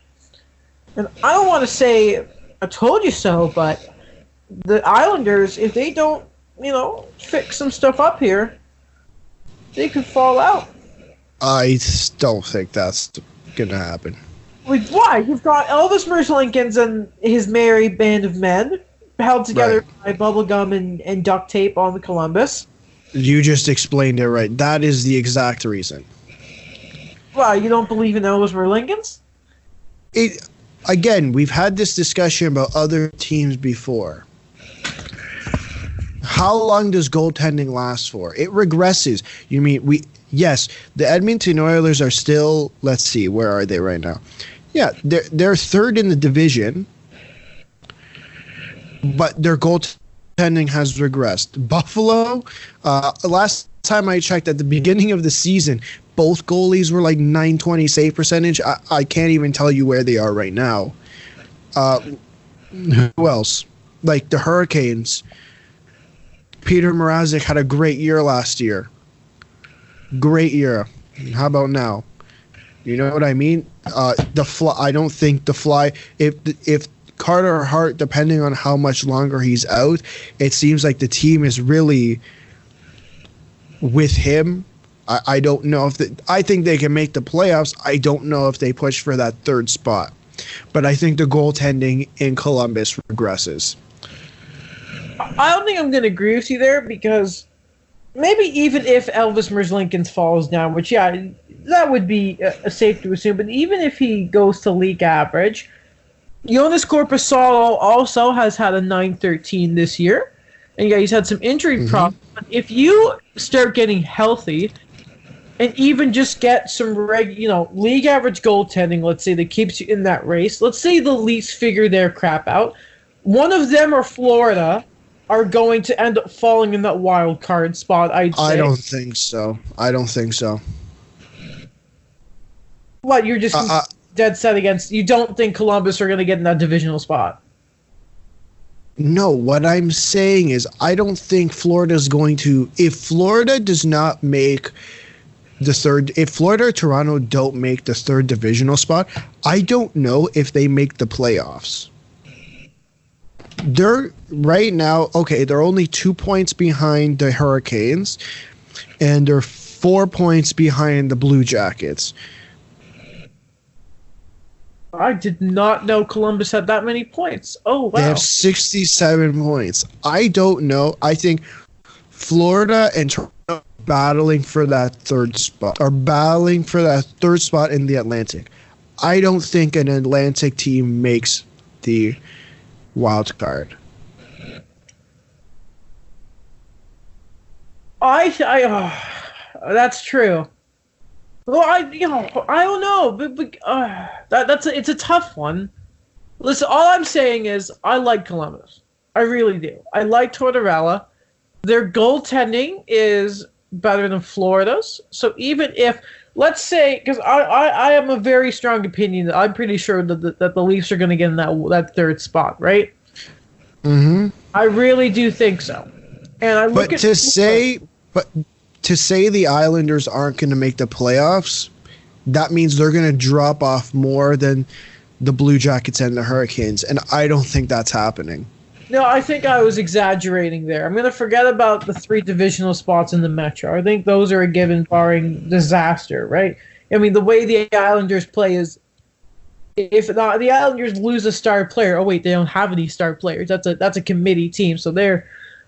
A: And I don't want to say I told you so, but the Islanders, if they don't, fix some stuff up here, they could fall out.
B: I don't think that's going to happen.
A: Like, why? You've got Elvis Merzlikins and his merry band of men held together by bubblegum and duct tape on the Columbus.
B: You just explained it right. That is the exact reason.
A: Why, you don't believe in Elvis Merzlikins?
B: Again, we've had this discussion about other teams before. How long does goaltending last for? It regresses. You mean Yes, the Edmonton Oilers are still. Let's see, where are they right now? Yeah, they're third in the division, but their goaltending has regressed. Buffalo, last time I checked, at the beginning of the season, both goalies were like .920 save percentage. I can't even tell you where they are right now. Who else? Like the Hurricanes. Peter Mrazek had a great year last year. Great year. How about now? You know what I mean? I don't think the Fly. If Carter Hart, depending on how much longer he's out, it seems like the team is really with him. I don't know if I think they can make the playoffs. I don't know if they push for that third spot, but I think the goaltending in Columbus regresses.
A: I don't think I'm going to agree with you there, because maybe even if Elvis Merzlikins falls down, which, yeah, that would be safe to assume, but even if he goes to league average, Jonas Korpisalo also has had a .913 this year, and yeah, he's had some injury problems. But if you start getting healthy and even just get some league average goaltending, let's say, that keeps you in that race, let's say the Leafs figure their crap out, one of them or Florida are going to end up falling in that wild card spot, I'd say.
B: I don't think so.
A: What, you're just dead set against... You don't think Columbus are going to get in that divisional spot?
B: No, what I'm saying is I don't think Florida's going to... If Florida does not make the third... If Florida or Toronto don't make the third divisional spot, I don't know if they make the playoffs. They're right now... Okay, they're only 2 points behind the Hurricanes, and they're 4 points behind the Blue Jackets.
A: I did not know Columbus had that many points. Oh, wow.
B: They have 67 points. I don't know. I think Florida and Toronto are battling for that third spot, in the Atlantic. I don't think an Atlantic team makes the wild card.
A: That's true. Well, I don't know, but it's a tough one. Listen, all I'm saying is I like Columbus. I really do. I like Tortorella. Their goaltending is better than Florida's. So even if, let's say, because I am a very strong opinion that I'm pretty sure that the Leafs are going to get in that third spot, right?
B: Mm-hmm.
A: I really do think so. And I look
B: to say the Islanders aren't going to make the playoffs, that means they're going to drop off more than the Blue Jackets and the Hurricanes, and I don't think that's happening.
A: No, I think I was exaggerating there. I'm going to forget about the 3 divisional spots in the Metro. I think those are a given barring disaster, right? I mean, the way the Islanders play is if the Islanders lose a star player, oh wait, they don't have any star players. That's a committee team, so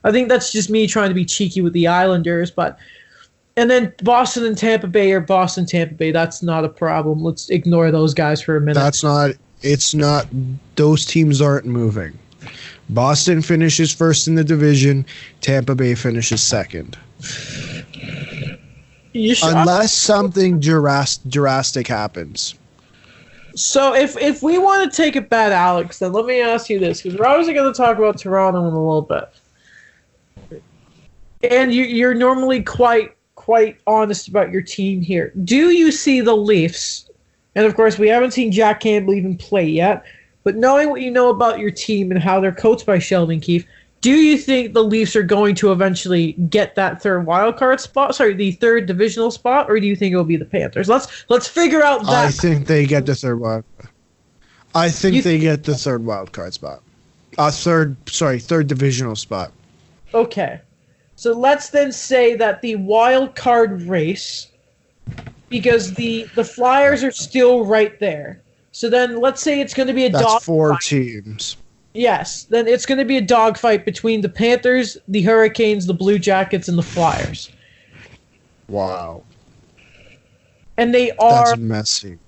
A: I think that's just me trying to be cheeky with the Islanders, and then Boston and Tampa Bay are Boston, Tampa Bay. That's not a problem. Let's ignore those guys for a minute.
B: Those teams aren't moving. Boston finishes first in the division. Tampa Bay finishes second. Unless something drastic happens.
A: So if we want to take it back, Alex, then let me ask you this, because we're obviously going to talk about Toronto in a little bit. And you're normally quite honest about your team here. Do you see the Leafs, and of course we haven't seen Jack Campbell even play yet, but knowing what you know about your team and how they're coached by Sheldon Keefe, do you think the Leafs are going to eventually get that third the third divisional spot, or do you think it will be the Panthers? Let's figure out that.
B: I think they get the third wild. I think they get the third wild card spot. Third divisional spot.
A: Okay. So let's then say that the wild card race, because the Flyers are still right there. So then let's say it's going to be a dogfight.
B: That's 4 teams.
A: Yes. Then it's going to be a dogfight between the Panthers, the Hurricanes, the Blue Jackets, and the Flyers.
B: Wow.
A: And they are...
B: That's messy.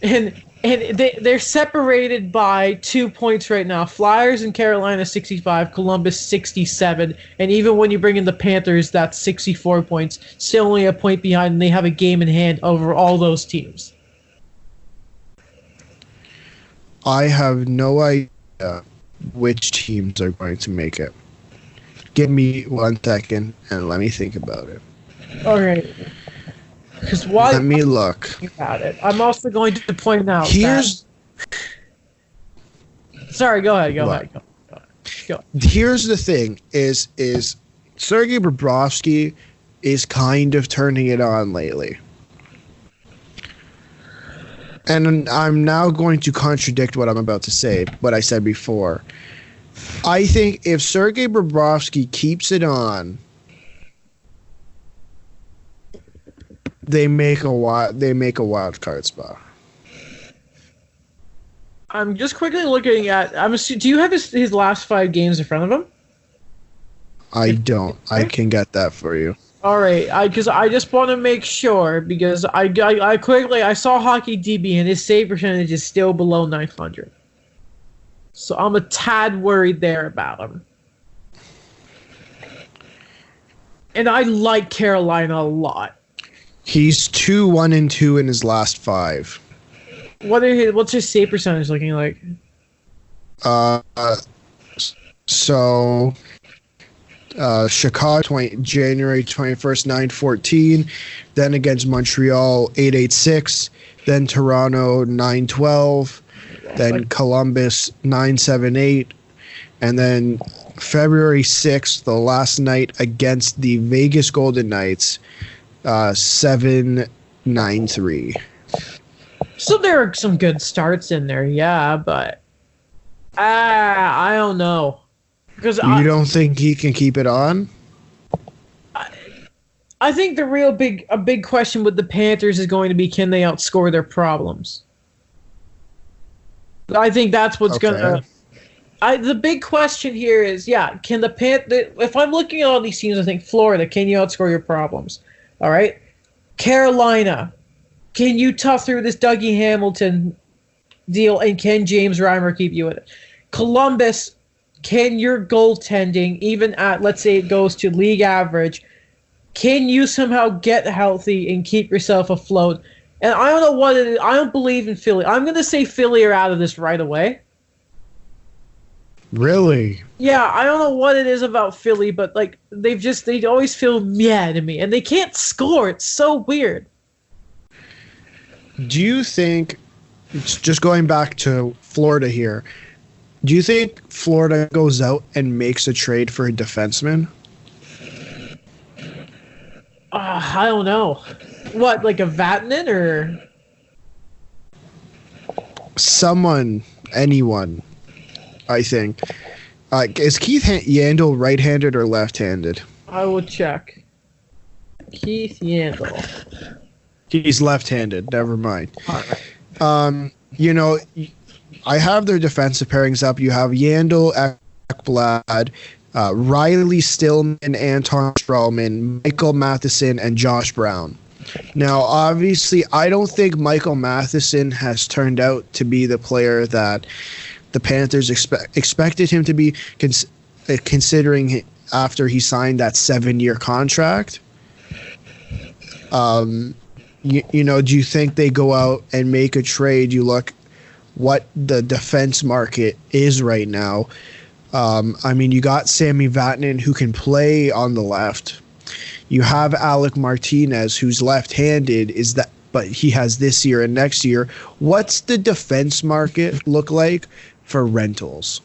A: And they're separated by 2 points right now. Flyers in Carolina 65, Columbus 67, and even when you bring in the Panthers, that's 64 points. Still only a point behind, and they have a game in hand over all those teams.
B: I have no idea which teams are going to make it. Give me 1 second and let me think about it.
A: All right.
B: Let me look.
A: About it. I'm also going to point out Sorry, go ahead. Go ahead.
B: Here's the thing: is Sergei Bobrovsky is kind of turning it on lately, and I'm now going to contradict what I'm about to say, what I said before. I think if Sergei Bobrovsky keeps it on, they make a wild card spot.
A: I'm just quickly looking at. Do you have his last 5 games in front of him?
B: I don't. I can get that for you.
A: All right, because I just want to make sure, because I saw Hockey DB and his save percentage is still below 900. So I'm a tad worried there about him. And I like Carolina a lot. He's
B: 2-1-2 in his last 5.
A: What's his save percentage looking like?
B: Chicago, January 21st, 914. Then against Montreal, 886. then Toronto 9-12, then Columbus 9-7-8, and then February 6th, the last night against the Vegas Golden Knights, 7-9-3.
A: So there are some good starts in there, yeah, but I don't know. Because
B: you don't think he can keep it on?
A: I think a big question with the Panthers is going to be, can they outscore their problems? I think that's what's gonna. The big question here is, can the if I'm looking at all these teams, I think Florida, can you outscore your problems? All right, Carolina, can you tough through this Dougie Hamilton deal, and can James Reimer keep you in it? Columbus, can your goaltending, even at, let's say it goes to league average, can you somehow get healthy and keep yourself afloat? And I don't know what it is. I don't believe in Philly. I'm going to say Philly are out of this right away.
B: Really?
A: Yeah, I don't know what it is about Philly, but like they always feel meh to me, and they can't score. It's so weird.
B: Do you think, just going back to Florida here, do you think Florida goes out and makes a trade for a defenseman?
A: I don't know. What, like a Vatanen or
B: someone, anyone? I think. Is Keith Yandel right-handed or left-handed?
A: I will check. Keith Yandel.
B: He's left-handed. Never mind.
A: All right.
B: I have their defensive pairings up. You have Yandel, Ekblad, Riley Stillman, Anton Stralman, Michael Matheson, and Josh Brown. Now, obviously, I don't think Michael Matheson has turned out to be the player that the Panthers expected him to be, considering after he signed that 7-year contract. Do you think they go out and make a trade? You look what the defense market is right now. You got Sammy Vatanen, who can play on the left. You have Alec Martinez, who's left-handed, but he has this year and next year. What's the defense market look like for rentals?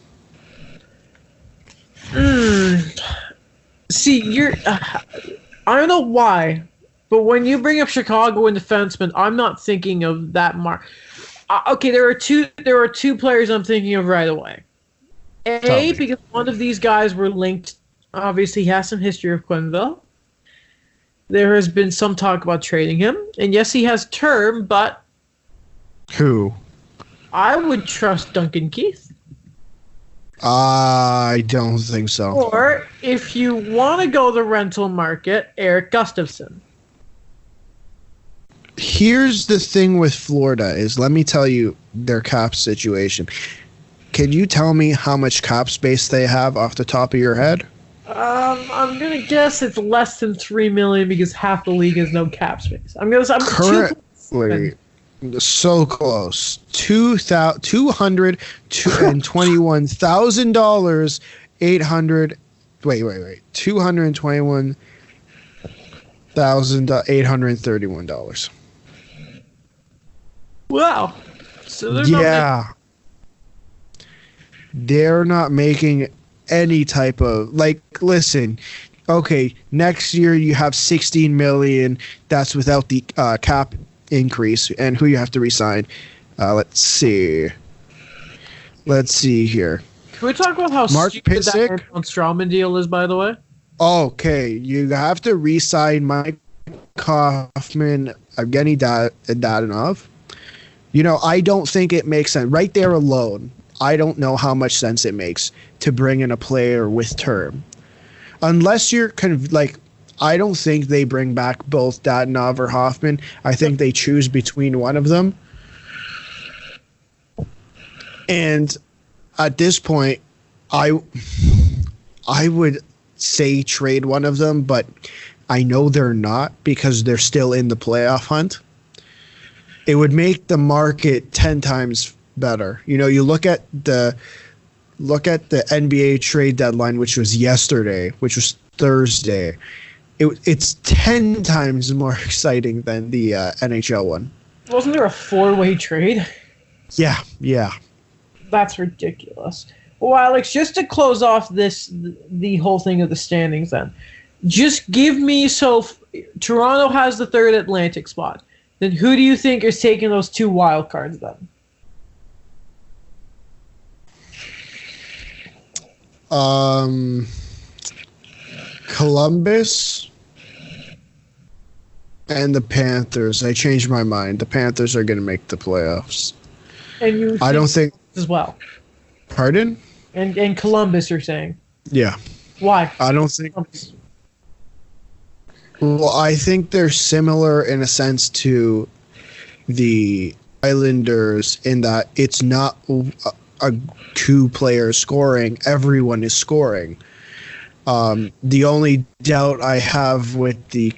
A: See, I don't know why, but when you bring up Chicago and defensemen, I'm not thinking of that mark. Okay, there are two players I'm thinking of right away. Because one of these guys were linked. Obviously, he has some history of Quenneville. There has been some talk about trading him, and yes, he has term, but
B: who?
A: I would trust Duncan Keith.
B: I don't think so.
A: Or if you want to go the rental market, Eric Gustafson.
B: Here's the thing with Florida is, let me tell you their cap situation. Can you tell me how much cap space they have off the top of your head?
A: I'm gonna guess it's less than $3 million because half the league has no cap space. I'm
B: currently so close. $221,000. $221,831.
A: Wow. So
B: they're not making any type of, listen, okay, next year you have $16 million. That's without the cap increase and who you have to resign. Let's see here.
A: Can we talk about how
B: Mark
A: stupid
B: Pysyk?
A: that Strawman deal is, by the way?
B: Okay, you have to re-sign Mike Hoffman, Evgeny Dadonov. I don't think it makes sense. Right there alone, I don't know how much sense it makes to bring in a player with term. Unless you're I don't think they bring back both Dadonov or Hoffman. I think they choose between one of them. And at this point, I would say trade one of them, but I know they're not because they're still in the playoff hunt. It would make the market 10 times better. You look at the NBA trade deadline, which was yesterday, which was Thursday. It's 10 times more exciting than the NHL one.
A: Wasn't there a 4-way trade?
B: Yeah, yeah.
A: That's ridiculous. Well, Alex, just to close off the whole thing of the standings then, just give me, Toronto has the third Atlantic spot. Then who do you think is taking those 2 wild cards then?
B: Columbus and the Panthers. I changed my mind. The Panthers are going to make the playoffs.
A: And you
B: I don't think
A: as well.
B: Pardon?
A: And Columbus, you're saying?
B: Yeah.
A: Why?
B: I don't think.
A: Columbus.
B: Well, I think they're similar in a sense to the Islanders in that it's not a 2 players scoring. Everyone is scoring. The only doubt I have with the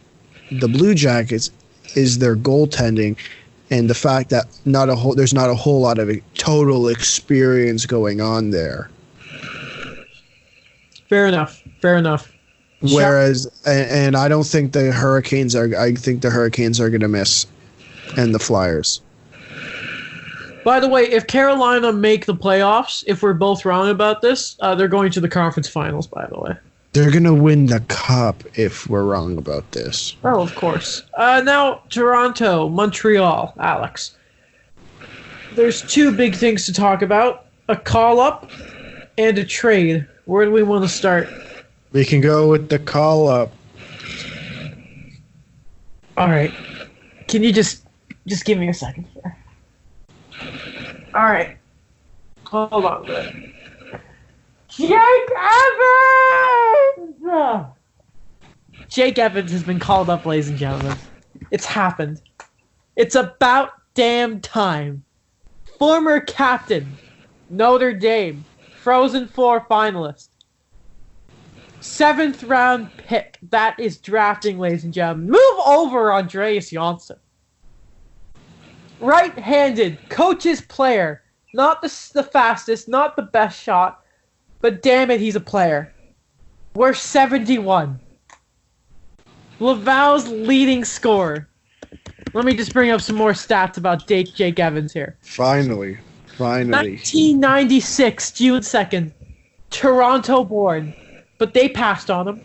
B: Blue Jackets is their goaltending and the fact that there's not a whole lot of total experience going on there.
A: Fair enough.
B: Whereas, and I don't think the Hurricanes are. I think the Hurricanes are going to miss, and the Flyers.
A: By the way, if Carolina make the playoffs, if we're both wrong about this, they're going to the conference finals, by the way.
B: They're going to win the cup if we're wrong about this.
A: Oh, of course. Now, Toronto, Montreal, Alex. There's 2 big things to talk about. A call-up and a trade. Where do we want to start?
B: We can go with the call-up.
A: All right. Can you just give me a second here? All right. Hold on a minute. Jake Evans! Jake Evans has been called up, ladies and gentlemen. It's happened. It's about damn time. Former captain, Notre Dame, Frozen Four finalist. 7th round pick. That is drafting, ladies and gentlemen. Move over, Andreas Janssen. Right-handed, coach's player. Not the fastest, not the best shot, but damn it, he's a player. We're 71. Laval's leading scorer. Let me just bring up some more stats about Jake Evans here.
B: Finally.
A: 1996, June 2nd. Toronto born. But they passed on him.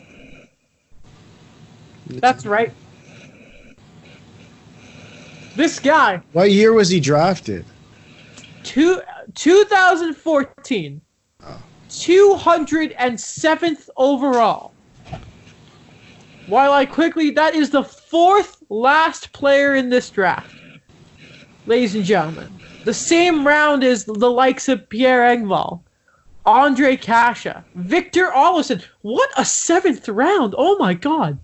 A: That's right. This guy.
B: What year was he drafted?
A: 2014. 207th overall. That is the 4th last player in this draft. Ladies and gentlemen. The same round as the likes of Pierre Engvall, Andre Kasha, Victor Olofsson. What a 7th round. Oh my god.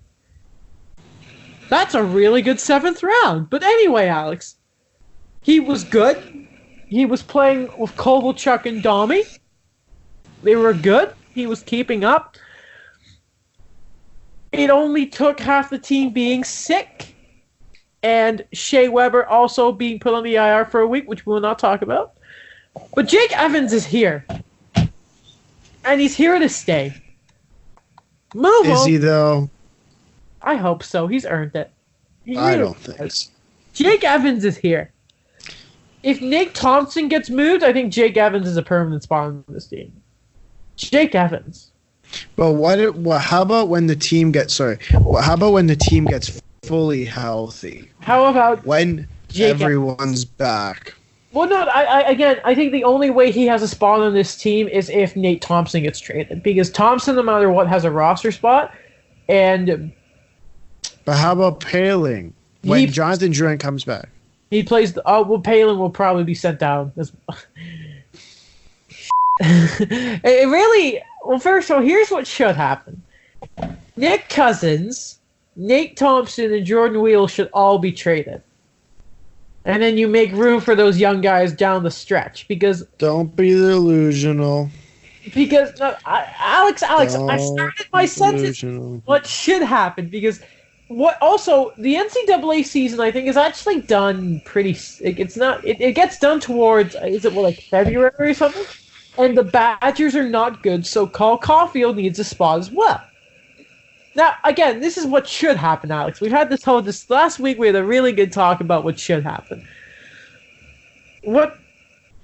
A: That's a really good 7th round. But anyway, Alex, he was good. He was playing with Kovalchuk and Domi. They were good. He was keeping up. It only took half the team being sick and Shea Weber also being put on the IR for a week, which we will not talk about. But Jake Evans is here. And he's here to stay. Move on.
B: Is he, though?
A: I hope so. He's earned it.
B: I don't think so.
A: Jake Evans is here. If Nate Thompson gets moved, I think Jake Evans is a permanent spot on this team. Jake Evans.
B: But how about when the team gets fully healthy?
A: How about
B: when everyone's back?
A: Well, no, I think the only way he has a spot on this team is if Nate Thompson gets traded. Because Thompson, no matter what, has a roster spot. But
B: how about Paling? When Jonathan Drouin comes back?
A: He plays... Paling will probably be sent down. It really... Well, first of all, here's what should happen. Nick Cousins, Nate Thompson, and Jordan Wheel should all be traded. And then you make room for those young guys down the stretch, because...
B: Don't be delusional.
A: Because, Alex, I started my sentence what should happen, because... Also, the NCAA season, I think, is actually done pretty... It gets done towards, February or something? And the Badgers are not good, so Cole Caulfield needs a spot as well. Now, again, this is what should happen, Alex. We've had this last week. We had a really good talk about what should happen. What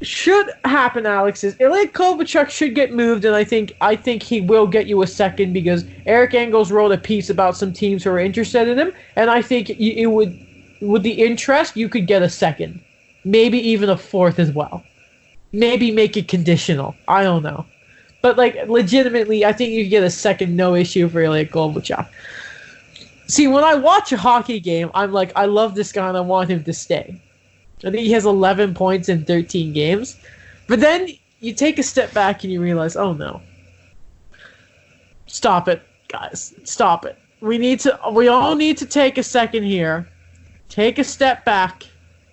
A: should happen, Alex, is Ilya Kovalchuk should get moved, and I think he will get you a second because Eric Engels wrote a piece about some teams who are interested in him, and I think it would, with the interest, you could get a second, maybe even a fourth as well. Maybe make it conditional. I don't know. But, legitimately, I think you can get a second, no issue for Ilya Kovalchuk. See, when I watch a hockey game, I'm like, I love this guy and I want him to stay. I think he has 11 points in 13 games. But then you take a step back and you realize, oh no. Stop it, guys. Stop it. We all need to take a second here. Take a step back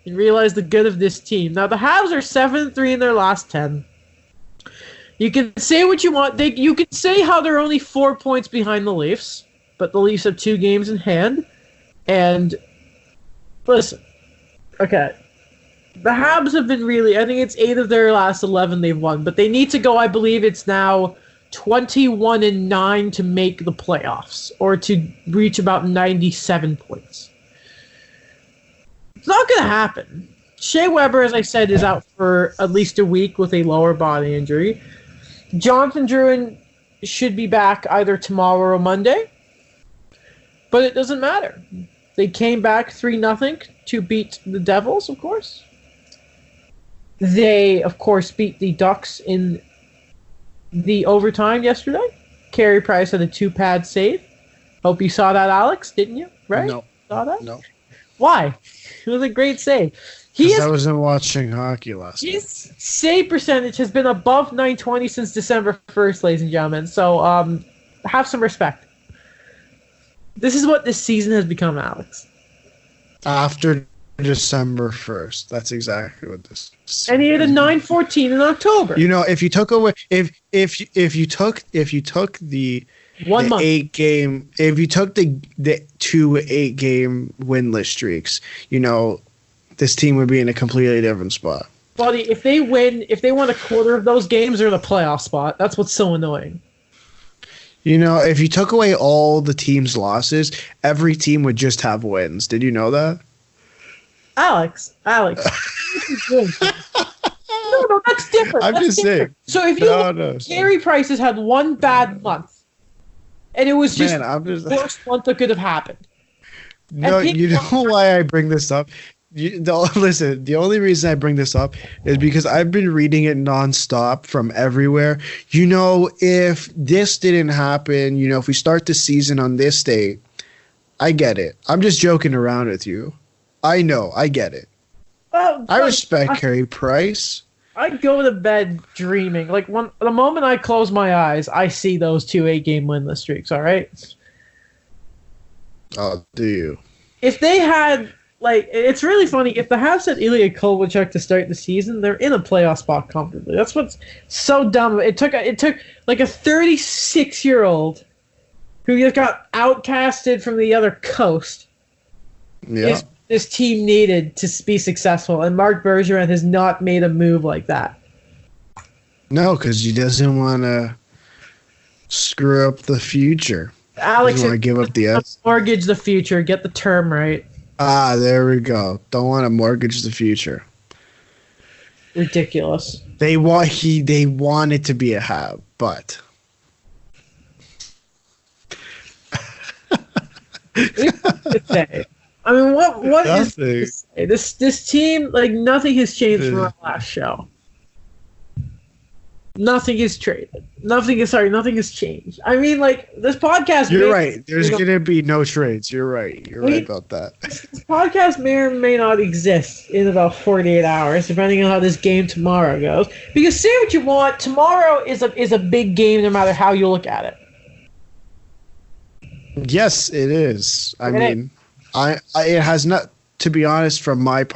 A: and realize the good of this team. Now, the Habs are 7-3 in their last 10. You can say what you want. You can say how they're only 4 points behind the Leafs, but the Leafs have 2 games in hand. And listen, okay, the Habs have been really, I think it's 8 of their last 11 they've won, but they need to go, I believe it's now 21-9 to make the playoffs, or to reach about 97 points. It's not going to happen. Shea Weber, as I said, is out for at least a week with a lower body injury. Jonathan Drouin should be back either tomorrow or Monday, but it doesn't matter. They came back 3-0 to beat the Devils, of course. They, of course, beat the Ducks in the overtime yesterday. Carey Price had a 2-pad save. Hope you saw that, Alex, didn't you? Right?
B: No.
A: Saw that?
B: No.
A: Why? It was a great save.
B: I wasn't watching hockey last night.
A: His save percentage has been above .920 since December 1st, ladies and gentlemen. So, have some respect. This is what this season has become, Alex.
B: After December 1st. That's exactly what this is.
A: And he had a .914 in October.
B: You know, if you took away if you took the
A: 1 month.
B: 8 game, if you took the 2 8-game winless streaks, you know, this team would be in a completely different spot.
A: Buddy, if they win a quarter of those games, they're in a playoff spot. That's what's so annoying.
B: You know, if you took away all the team's losses, every team would just have wins. Did you know that?
A: Alex. No, that's different.
B: I'm just saying.
A: So if you Carey Price has had one bad month, and it was just the worst month that could have happened.
B: No, you know why I bring this up? Listen, the only reason I bring this up is because I've been reading it nonstop from everywhere. You know, if this didn't happen, you know, if we start the season on this date, I get it. I'm just joking around with you. I know, I get it.
A: Well,
B: I respect Carey Price.
A: I go to bed dreaming. Like, the moment I close my eyes, I see those 2 8-game winless streaks, all right?
B: Oh, do you?
A: If they had... Like, it's really funny. If the Habs had Ilya Kovalchuk to start the season, they're in a playoff spot comfortably. That's what's so dumb. It took like a 36-year-old who just got outcasted from the other coast.
B: Yeah.
A: This team needed to be successful, and Marc Bergevin has not made a move like that.
B: No, because he doesn't want to screw up the future.
A: Alex,
B: he doesn't want to give up the
A: mortgage the future. Get the term right.
B: Ah, there we go. Don't want to mortgage the future.
A: Ridiculous.
B: They want it to be a Hab, but
A: I mean, what is this team? Like, nothing has changed from our last show. Nothing has traded. Nothing has changed. I mean, like, this podcast...
B: You're right. There's going to be no trades. You're right. You're right about that.
A: This podcast may or may not exist in about 48 hours, depending on how this game tomorrow goes. Because say what you want, tomorrow is a big game no matter how you look at it.
B: Yes, it is. I mean, it has not, to be honest, from my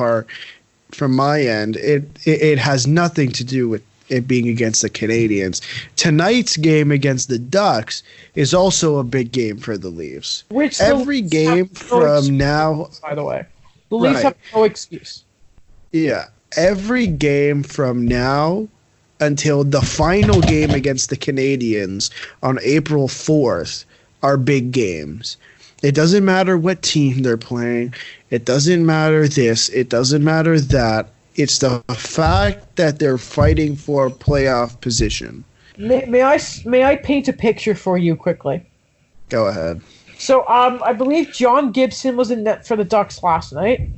B: end, it has nothing to do with it being against the Canadians. Tonight's game against the Ducks is also a big game for the Leafs.
A: Which
B: every game from now,
A: by the way, the Leafs have no excuse.
B: Yeah, every game from now until the final game against the Canadians on April 4th, are big games. It doesn't matter what team they're playing. It doesn't matter this. It doesn't matter that. It's the fact that they're fighting for playoff position.
A: May I paint a picture for you quickly?
B: Go ahead.
A: So I believe John Gibson was in net for the Ducks last night.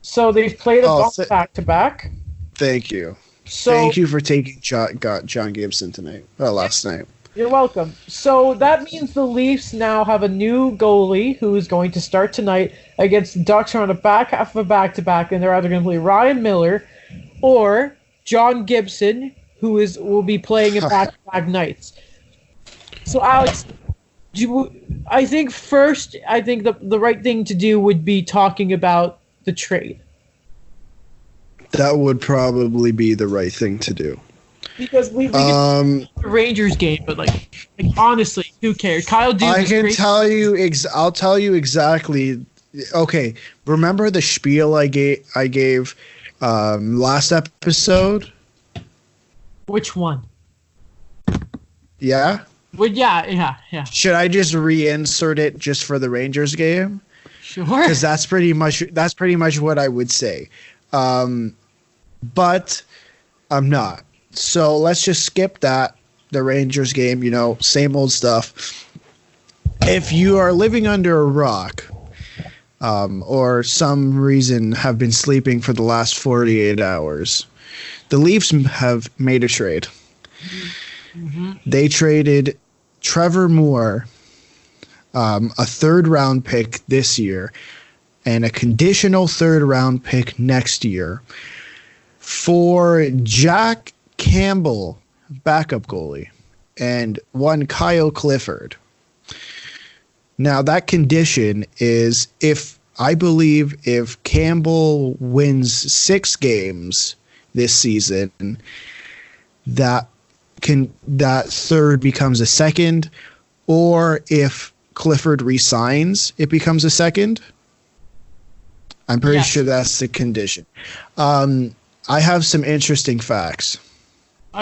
A: So they've played back to back.
B: Thank you.
A: So,
B: thank you for taking John Gibson tonight. Last night.
A: You're welcome. So that means the Leafs now have a new goalie who is going to start tonight against the Ducks who are on the back half of a back-to-back, and they're either going to play Ryan Miller or John Gibson, who will be playing in back-to-back nights. So, Alex, I think the right thing to do would be talking about the trade.
B: That would probably be the right thing to do.
A: Because we get the Rangers game, but honestly, who cares? Kyle Dubas.
B: I can tell you. I'll tell you exactly. Okay, remember the spiel I gave last episode?
A: Which one?
B: Yeah.
A: Well, yeah.
B: Should I just reinsert it just for the Rangers game?
A: Sure.
B: Because that's pretty much what I would say. But I'm not. So let's just skip that, the Rangers game, same old stuff. If you are living under a rock or some reason have been sleeping for the last 48 hours, the Leafs have made a trade. Mm-hmm. They traded Trevor Moore, a third-round pick this year, and a conditional third-round pick next year for Jack Campbell, backup goalie, and one Kyle Clifford. Now that condition is if Campbell wins 6 games this season, that third becomes a second, or if Clifford resigns, it becomes a second. I'm pretty sure that's the condition. I have some interesting facts.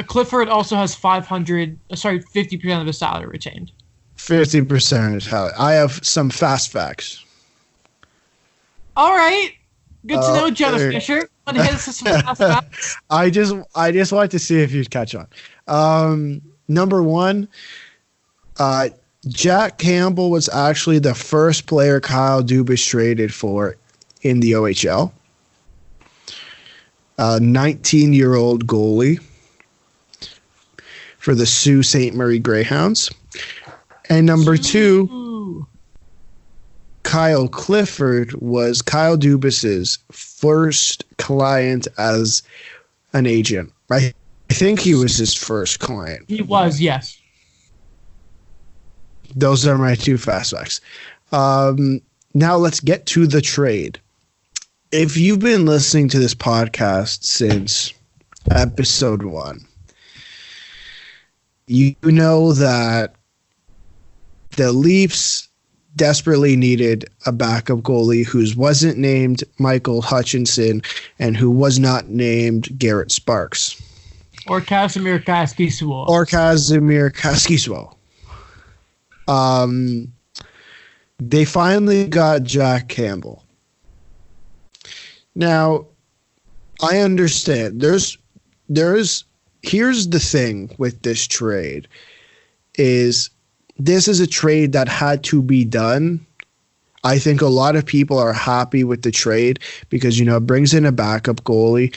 A: Clifford also has 50% of his salary retained.
B: 50% of his salary. I have some fast facts.
A: All right. Good to know, Jenna Fisher. Want to hit us with some fast facts?
B: I just wanted to see if you'd catch on. Number 1, Jack Campbell was actually the first player Kyle Dubas traded for in the OHL. 19-year-old goalie for the Sault Ste. Marie Greyhounds. And number 2, Kyle Clifford was Kyle Dubas's first client as an agent. I think he was his first client.
A: He was, yes.
B: Those are my 2 fast facts. Now let's get to the trade. If you've been listening to this podcast since episode 1, you know that the Leafs desperately needed a backup goalie who wasn't named Michael Hutchinson and who was not named Garrett Sparks.
A: Or Casimir Kaskisuo.
B: They finally got Jack Campbell. Now, I understand. Here's the thing with this trade is this is a trade that had to be done. I think a lot of people are happy with the trade because, it brings in a backup goalie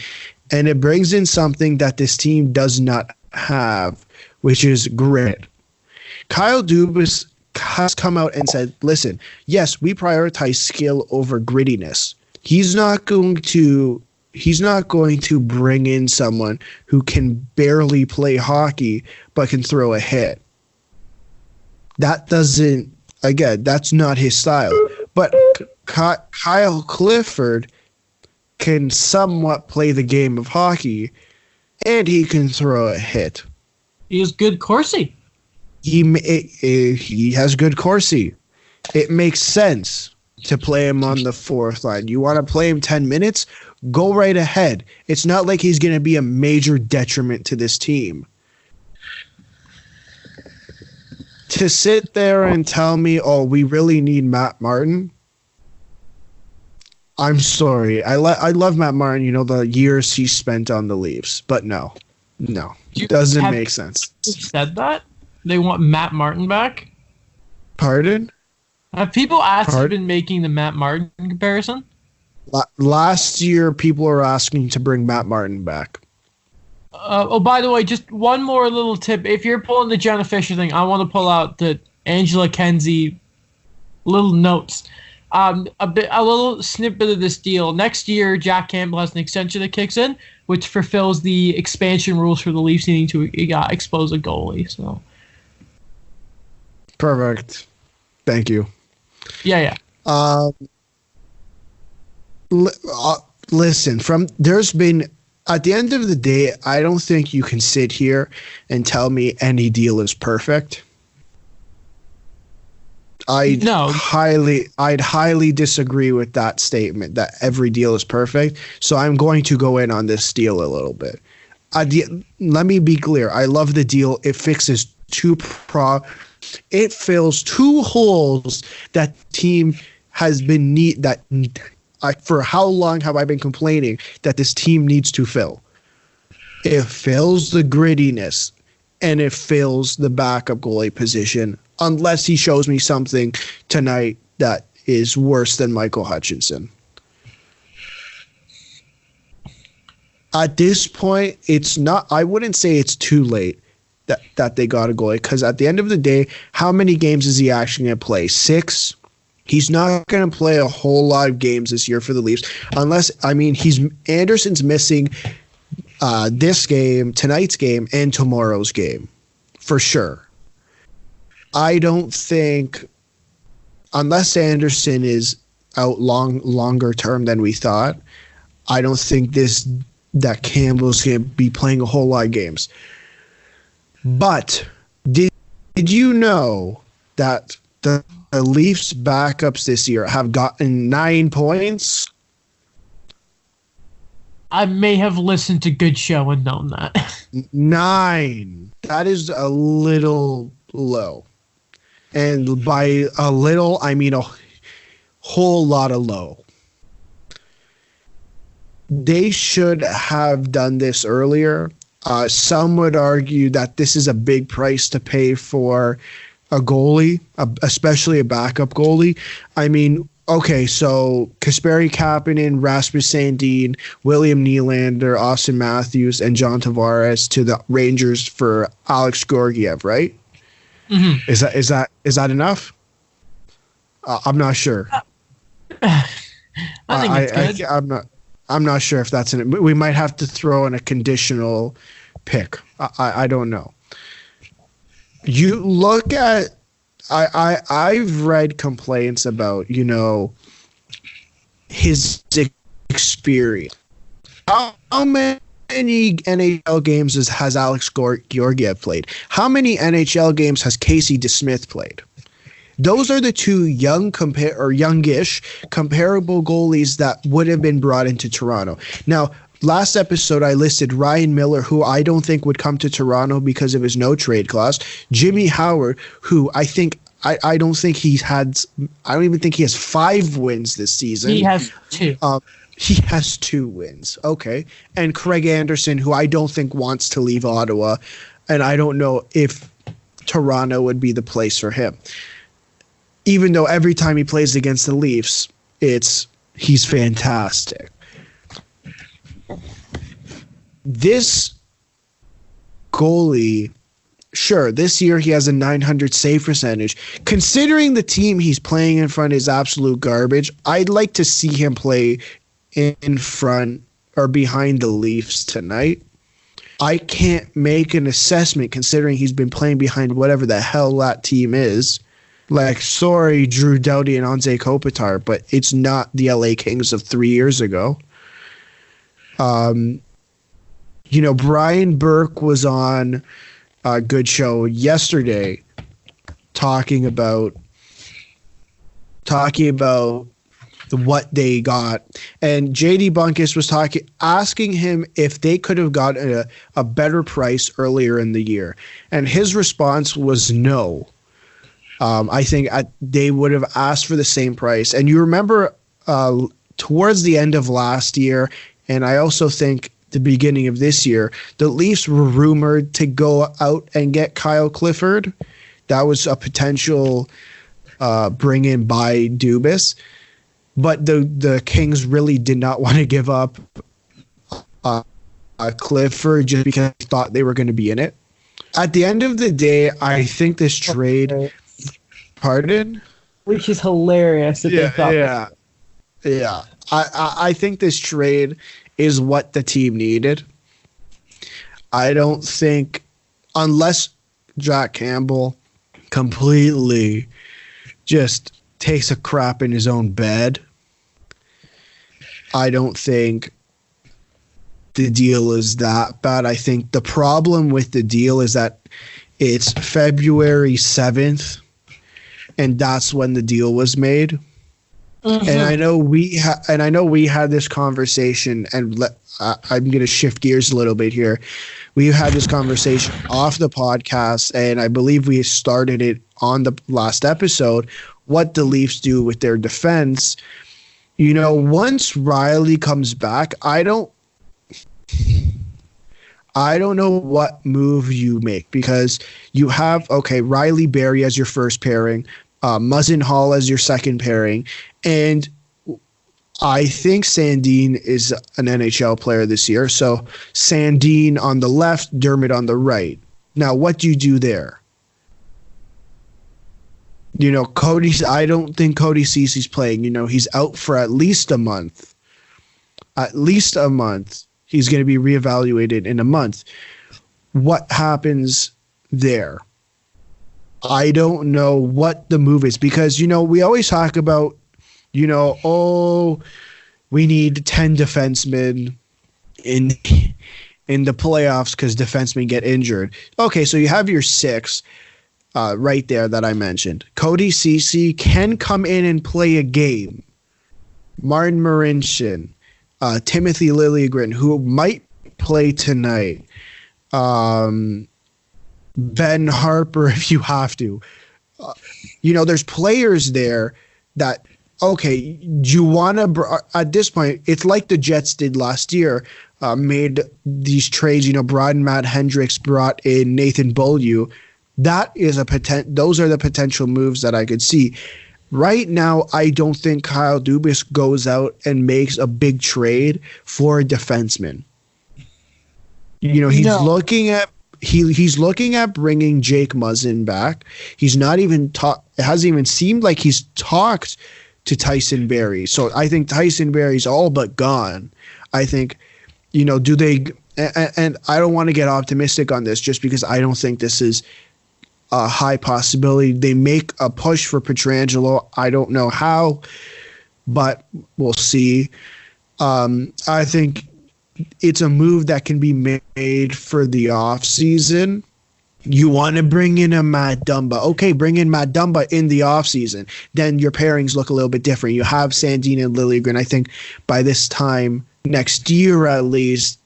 B: and it brings in something that this team does not have, which is grit. Kyle Dubas has come out and said, listen, yes, we prioritize skill over grittiness. He's not going to bring in someone who can barely play hockey but can throw a hit. That's not his style. But Kyle Clifford can somewhat play the game of hockey, and he can throw a hit.
A: He has good Corsi.
B: He has good Corsi. It makes sense to play him on the 4th line. You want to play him 10 minutes? Go right ahead. It's not like he's going to be a major detriment to this team. to sit there and tell me, oh, we really need Matt Martin. I'm sorry. I love Matt Martin, you know, the years he spent on the Leafs. But no, it doesn't make sense.
A: Said that? They want Matt Martin back?
B: Pardon?
A: Have people actually been making the Matt Martin comparison?
B: Last year, people were asking to bring Matt Martin back.
A: By the way, just one more little tip. If you're pulling the Jenna Fisher thing, I want to pull out the Angela Kenzie little notes. A little snippet of this deal. Next year, Jack Campbell has an extension that kicks in, which fulfills the expansion rules for the Leafs needing to expose a goalie. So,
B: perfect. Thank you.
A: Yeah.
B: Listen, there's been, at the end of the day, I don't think you can sit here and tell me any deal is perfect. I'd highly disagree with that statement that every deal is perfect. So I'm going to go in on this deal a little bit. Let me be clear. I love the deal. It fixes it fills two holes that team has been for how long have I been complaining that this team needs to fill? It fills the grittiness and it fills the backup goalie position, unless he shows me something tonight that is worse than Michael Hutchinson. At this point, I wouldn't say it's too late that they got a goalie, because at the end of the day, how many games is he actually going to play? 6? He's not going to play a whole lot of games this year for the Leafs, Anderson's missing this game, tonight's game, and tomorrow's game, for sure. I don't think, unless Anderson is out longer term than we thought, I don't think that Campbell's going to be playing a whole lot of games. But did you know that the Leafs backups this year have gotten 9 points?
A: I may have listened to Good Show and known that. 9.
B: That is a little low. And by a little, I mean a whole lot of low. They should have done this earlier. Some would argue that this is a big price to pay for a goalie, especially a backup goalie. I mean, okay, so Kasperi Kapanen, Rasmus Sandin, William Nylander, Austin Matthews, and John Tavares to the Rangers for Alex Georgiev, right? Mm-hmm. Is that enough? I'm not sure.
A: I think it's good.
B: I'm not sure if that's in it. We might have to throw in a conditional pick. I don't know. You look at I've read complaints about, you know, his experience. How many NHL games has Alex Georgiev played? How many NHL games has Casey DeSmith played? Those are the two youngish comparable goalies that would have been brought into Toronto. Now, last episode I listed Ryan Miller, who I don't think would come to Toronto because of his no trade clause. Jimmy Howard, who I don't even think he has 5 wins this season.
A: He has 2.
B: He has 2 wins. Okay. And Craig Anderson, who I don't think wants to leave Ottawa, and I don't know if Toronto would be the place for him. Even though every time he plays against the Leafs, he's fantastic. This goalie, sure, this year he has a .900 save percentage. Considering the team he's playing in front is absolute garbage, I'd like to see him play in front or behind the Leafs tonight. I can't make an assessment considering he's been playing behind whatever the hell that team is. Like, sorry, Drew Doughty and Anze Kopitar, but it's not the LA Kings of 3 years ago. You know, Brian Burke was on a Good Show yesterday talking about what they got, and JD Bunkus was asking him if they could have gotten a better price earlier in the year, and his response was no. I think they would have asked for the same price. And you remember towards the end of last year, and I also think the beginning of this year, the Leafs were rumored to go out and get Kyle Clifford. That was a potential bring in by Dubas. But the Kings really did not want to give up Clifford just because they thought they were going to be in it. At the end of the day, I think this trade... Pardon?
A: Which is hilarious that they thought.
B: Yeah. I think this trade is what the team needed. I don't think, unless Jack Campbell completely just takes a crap in his own bed, I don't think the deal is that bad. I think the problem with the deal is that it's February 7th, and that's when the deal was made. Mm-hmm. And I know we had this conversation, and I'm going to shift gears a little bit here. We've had this conversation off the podcast, and I believe we started it on the last episode, what the Leafs do with their defense. You know, once Riley comes back, I don't know what move you make, because you have, Riley Berry as your first pairing, Muzzin Hall as your second pairing, and I think Sandin is an NHL player this year. So Sandin on the left, Dermott on the right. Now, what do you do there? You know, I don't think Cody Ceci's playing. You know, he's out for at least a month. At least a month. He's going to be reevaluated in a month. What happens there? I don't know what the move is, because, you know, we always talk about, you know, we need 10 defensemen in the playoffs because defensemen get injured. Okay, so you have your 6 right there that I mentioned. Cody Ceci can come in and play a game. Martin Marincin, Timothy Liljegren, who might play tonight. Ben Harper, if you have to. You know, there's players there that, okay, do you want to, at this point, it's like the Jets did last year, made these trades, you know, brought in Matt Hendricks, brought in Nathan Beaulieu. That is those are the potential moves that I could see. Right now, I don't think Kyle Dubas goes out and makes a big trade for a defenseman. You know, he's looking at bringing Jake Muzzin back. He's not even it hasn't even seemed like he's talked to Tyson Barrie. So I think Tyson Barrie's all but gone. I think, you know, and I don't want to get optimistic on this just because I don't think this is a high possibility. They make a push for Pietrangelo. I don't know how, but we'll see. I think it's a move that can be made for the offseason. You want to bring in a Matt Dumba. Okay, bring in Matt Dumba in the offseason. Then your pairings look a little bit different. You have Sandin and Liljegren. I think by this time next year, at least,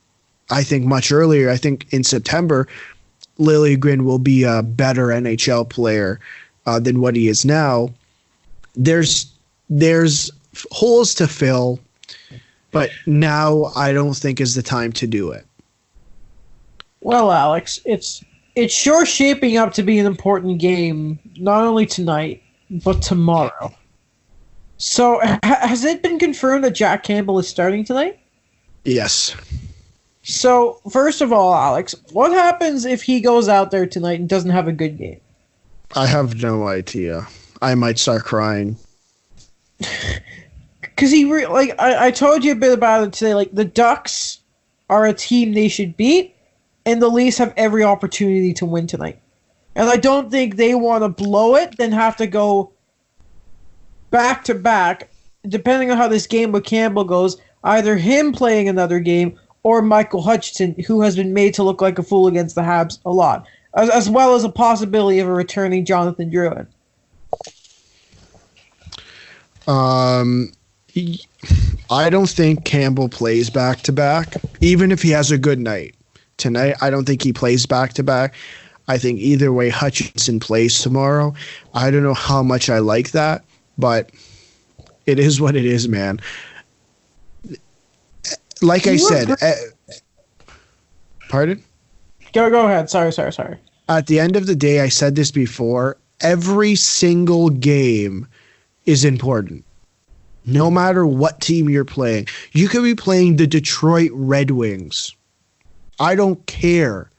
B: I think much earlier, I think in September, Liljegren will be a better NHL player than what he is now. There's holes to fill, but now I don't think is the time to do it.
A: Well, Alex, it's sure shaping up to be an important game, not only tonight, but tomorrow. So, has it been confirmed that Jack Campbell is starting tonight?
B: Yes.
A: So, first of all, Alex, what happens if he goes out there tonight and doesn't have a good game?
B: I have no idea. I might start crying.
A: Because I told you a bit about it today. Like, the Ducks are a team they should beat, and the Leafs have every opportunity to win tonight. And I don't think they want to blow it, then have to go back to back, depending on how this game with Campbell goes, either him playing another game or Michael Hutchinson, who has been made to look like a fool against the Habs a lot, as well as a possibility of a returning Jonathan Drouin.
B: I don't think Campbell plays back-to-back, even if he has a good night. Tonight, I don't think he plays back-to-back. I think either way Hutchinson plays tomorrow. I don't know how much I like that, but it is what it is, man. Like I said, pardon?
A: Go ahead. Sorry.
B: At the end of the day, I said this before, every single game is important. No matter what team you're playing. You could be playing the Detroit Red Wings. I don't care.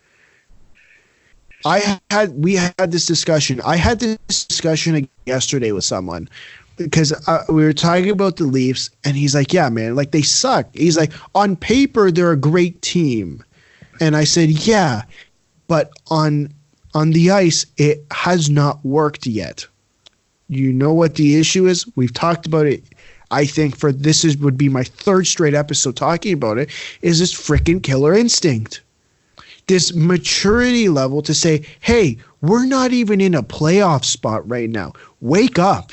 B: We had this discussion. I had this discussion yesterday with someone because we were talking about the Leafs, and he's like, yeah, man, like they suck. He's like, on paper, they're a great team. And I said, yeah, but on the ice, it has not worked yet. You know what the issue is? We've talked about it. I think would be my third straight episode talking about it, is this freaking killer instinct. This maturity level to say, hey, we're not even in a playoff spot right now. Wake up.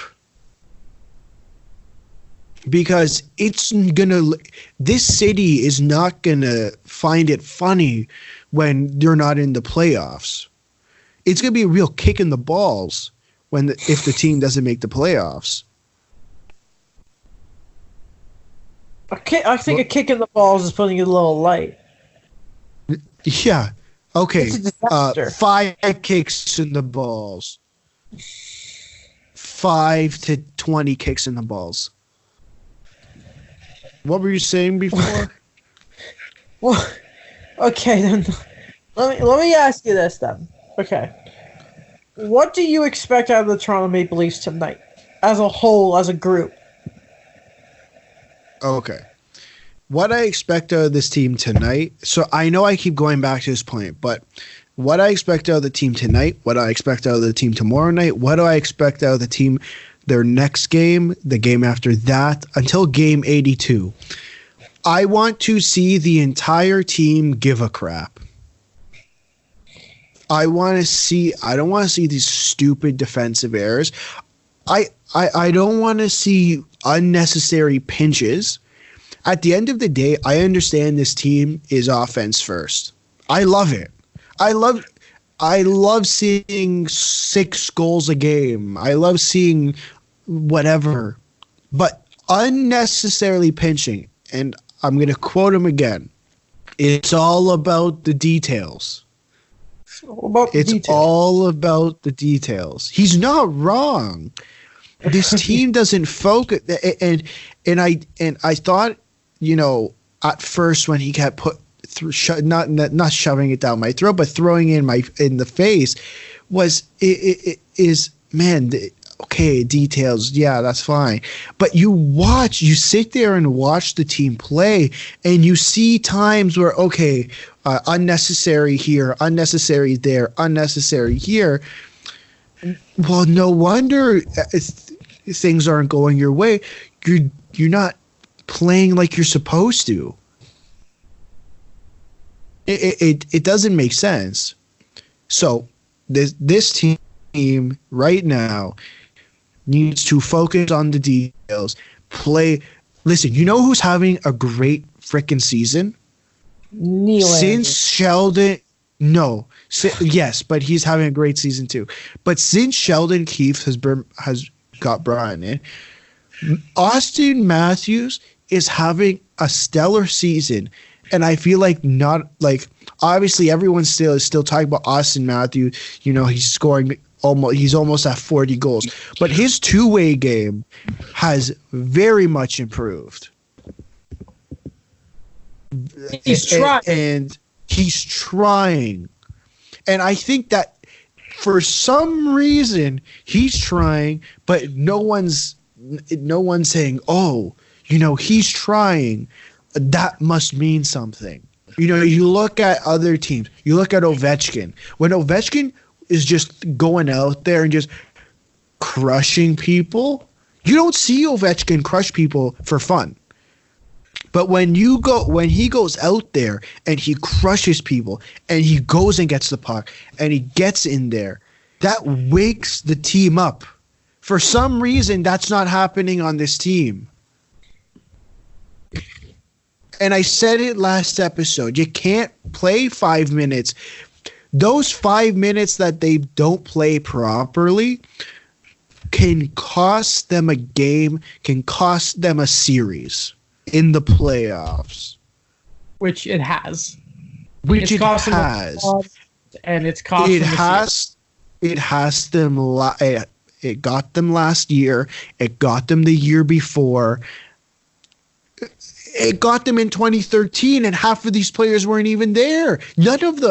B: Because this city is not going to find it funny when you're not in the playoffs. It's going to be a real kick in the balls if the team doesn't make the playoffs.
A: I think a kick in the balls is putting it a little light.
B: Yeah. Okay.
A: It's a disaster.
B: 5 kicks in the balls. 5 to 20 kicks in the balls. What were you saying before?
A: Well, okay then. Let me ask you this then. Okay. What do you expect out of the Toronto Maple Leafs tonight, as a whole, as a group?
B: Okay. What I expect out of this team tonight, so I know I keep going back to this point, but what I expect out of the team tonight, what I expect out of the team tomorrow night, what do I expect out of the team their next game, the game after that, until game 82. I want to see the entire team give a crap. I don't want to see these stupid defensive errors. I don't want to see unnecessary pinches. At the end of the day, I understand this team is offense first. I love it. I love seeing 6 goals a game. I love seeing whatever. But unnecessarily pinching, and I'm going to quote him again, it's all about the details. It's all about the details. He's not wrong. This team doesn't focus, and I thought, at first when he kept not shoving it down my throat, but throwing it in the face, is okay, details, yeah, that's fine. But you sit there and watch the team play, and you see times where, okay, unnecessary here, unnecessary there, unnecessary here. Well, no wonder things aren't going your way. You're not playing like you're supposed to. It doesn't make sense. So this team right now needs to focus on the details. Listen, you know who's having a great freaking season?
A: Nylander.
B: Since Sheldon, yes, but he's having a great season too. But since Sheldon Keefe has got Brian in, Austin Matthews is having a stellar season, and I feel like obviously everyone is still talking about Austin Matthews. He's scoring he's almost at 40 goals, but his two-way game has very much improved.
A: He's
B: trying. And I think that for some reason he's trying, but no one's saying, oh, he's trying. That must mean something. You look at other teams. You look at Ovechkin. When Ovechkin is just going out there and just crushing people, you don't see Ovechkin crush people for fun. But when he goes out there and he crushes people and he goes and gets the puck and he gets in there, that wakes the team up. For some reason, that's not happening on this team. And I said it last episode. You can't play 5 minutes. those 5 minutes that they don't play properly can cost them a game, can cost them a series in the playoffs.
A: Which it has.
B: Which it has.
A: And it's cost them
B: it has them. It got them last year. It got them the year before. It got them in 2013, and half of these players weren't even there. None of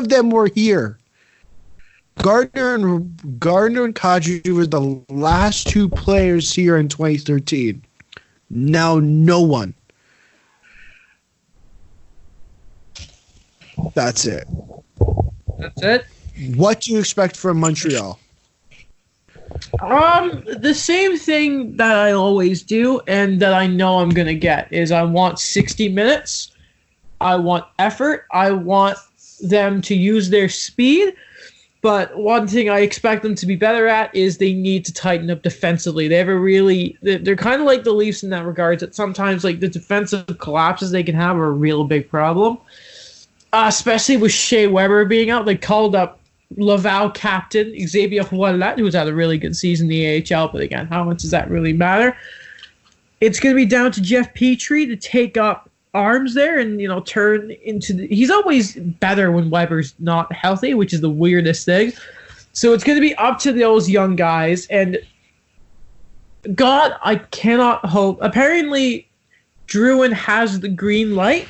B: them were here. Gardner and Kadri were the last two players here in 2013. Now no one. That's it.
A: That's it?
B: What do you expect from Montreal?
A: The same thing that I always do and that I know I'm going to get is I want 60 minutes. I want effort. I want them to use their speed. But one thing I expect them to be better at is they need to tighten up defensively. They're kind of like the Leafs in that regard, that sometimes like the defensive collapses they can have are a real big problem. Especially with Shea Weber being out. They called up Laval captain Xavier Ouellet, who's had a really good season in the AHL, but again, how much does that really matter? It's going to be down to Jeff Petrie to take up arms there and, turn into he's always better when Weber's not healthy, which is the weirdest thing. So it's going to be up to those young guys, and God, I cannot hope. Apparently, Drouin has the green light,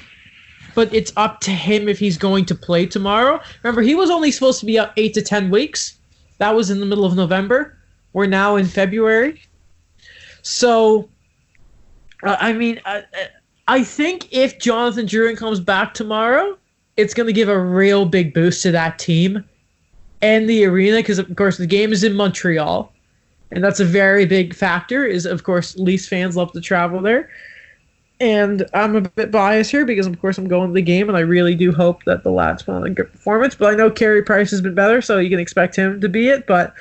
A: but it's up to him if he's going to play tomorrow. Remember, he was only supposed to be out 8 to 10 weeks. That was in the middle of November. We're now in February. So, I think if Jonathan Drouin comes back tomorrow, it's going to give a real big boost to that team and the arena, because, of course, the game is in Montreal. And that's a very big factor, is, of course, Leafs fans love to travel there. And I'm a bit biased here because, of course, I'm going to the game, and I really do hope that the lads put on a good performance. But I know Carey Price has been better, so you can expect him to be it. But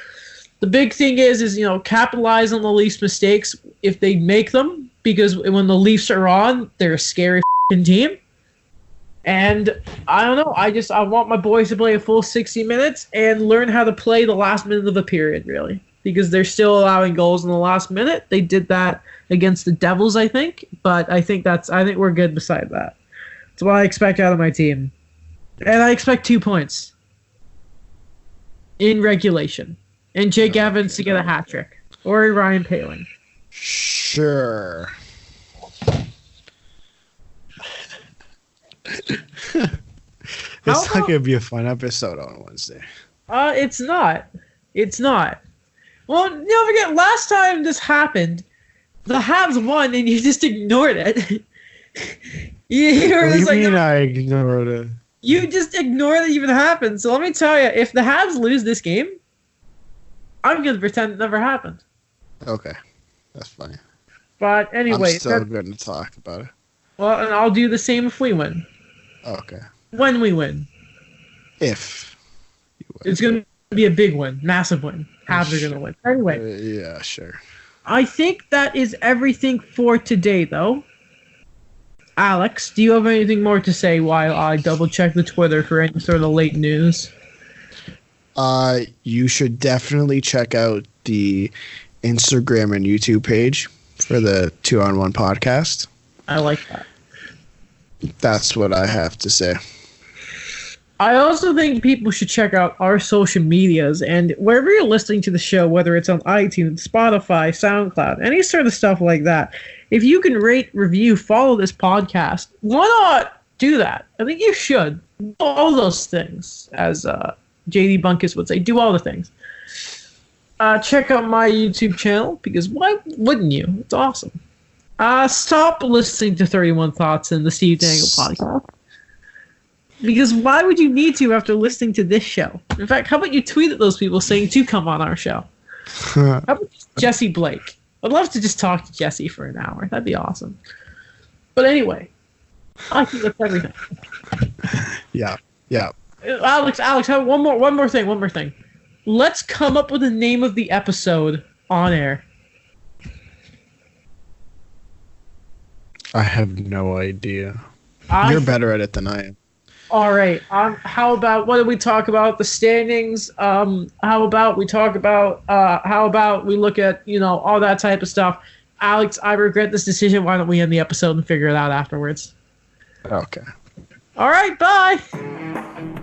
A: the big thing is capitalize on the Leafs' mistakes if they make them, because when the Leafs are on, they're a scary team. And I don't know. I want my boys to play a full 60 minutes and learn how to play the last minute of a period, really, because they're still allowing goals in the last minute. They did that against the Devils, I think, but I think we're good beside that. That's what I expect out of my team. And I expect 2 points in regulation. And Jake Evans to get a hat trick. Or Ryan Poehling.
B: Sure. It's not going to be a fun episode on Wednesday.
A: It's not. It's not. Well, don't forget, last time this happened, the Habs won, and you just ignored it.
B: What do you mean I ignored it?
A: You just ignored it even happened. So let me tell you, if the Habs lose this game, I'm going to pretend it never happened.
B: Okay. That's funny.
A: But anyway.
B: I'm still going to talk about it.
A: Well, and I'll do the same if we win.
B: Okay.
A: When we win.
B: If
A: you win. It's going to be a big win. Massive win. Habs are going to win. Anyway.
B: Yeah, sure.
A: I think that is everything for today, though. Alex, do you have anything more to say while I double-check the Twitter for any sort of late news?
B: You should definitely check out the Instagram and YouTube page for the 2-on-1 podcast.
A: I like that.
B: That's what I have to say.
A: I also think people should check out our social medias, and wherever you're listening to the show, whether it's on iTunes, Spotify, SoundCloud, any sort of stuff like that, if you can rate, review, follow this podcast, why not do that? I think you should. Do all those things, as JD Bunkus would say. Do all the things. Check out my YouTube channel, because why wouldn't you? It's awesome. Stop listening to 31 Thoughts and the Steve Dangle podcast. Because why would you need to after listening to this show? In fact, how about you tweet at those people saying to come on our show? How about Jesse Blake? I'd love to just talk to Jesse for an hour. That'd be awesome. But anyway, I think that's everything.
B: Yeah.
A: Alex, one more thing. Let's come up with the name of the episode on air.
B: I have no idea. You're better at it than I am.
A: All right. How about what did we talk about? The standings. How about we talk about? How about we look at all that type of stuff? Alex, I regret this decision. Why don't we end the episode and figure it out afterwards?
B: Okay.
A: All right. Bye.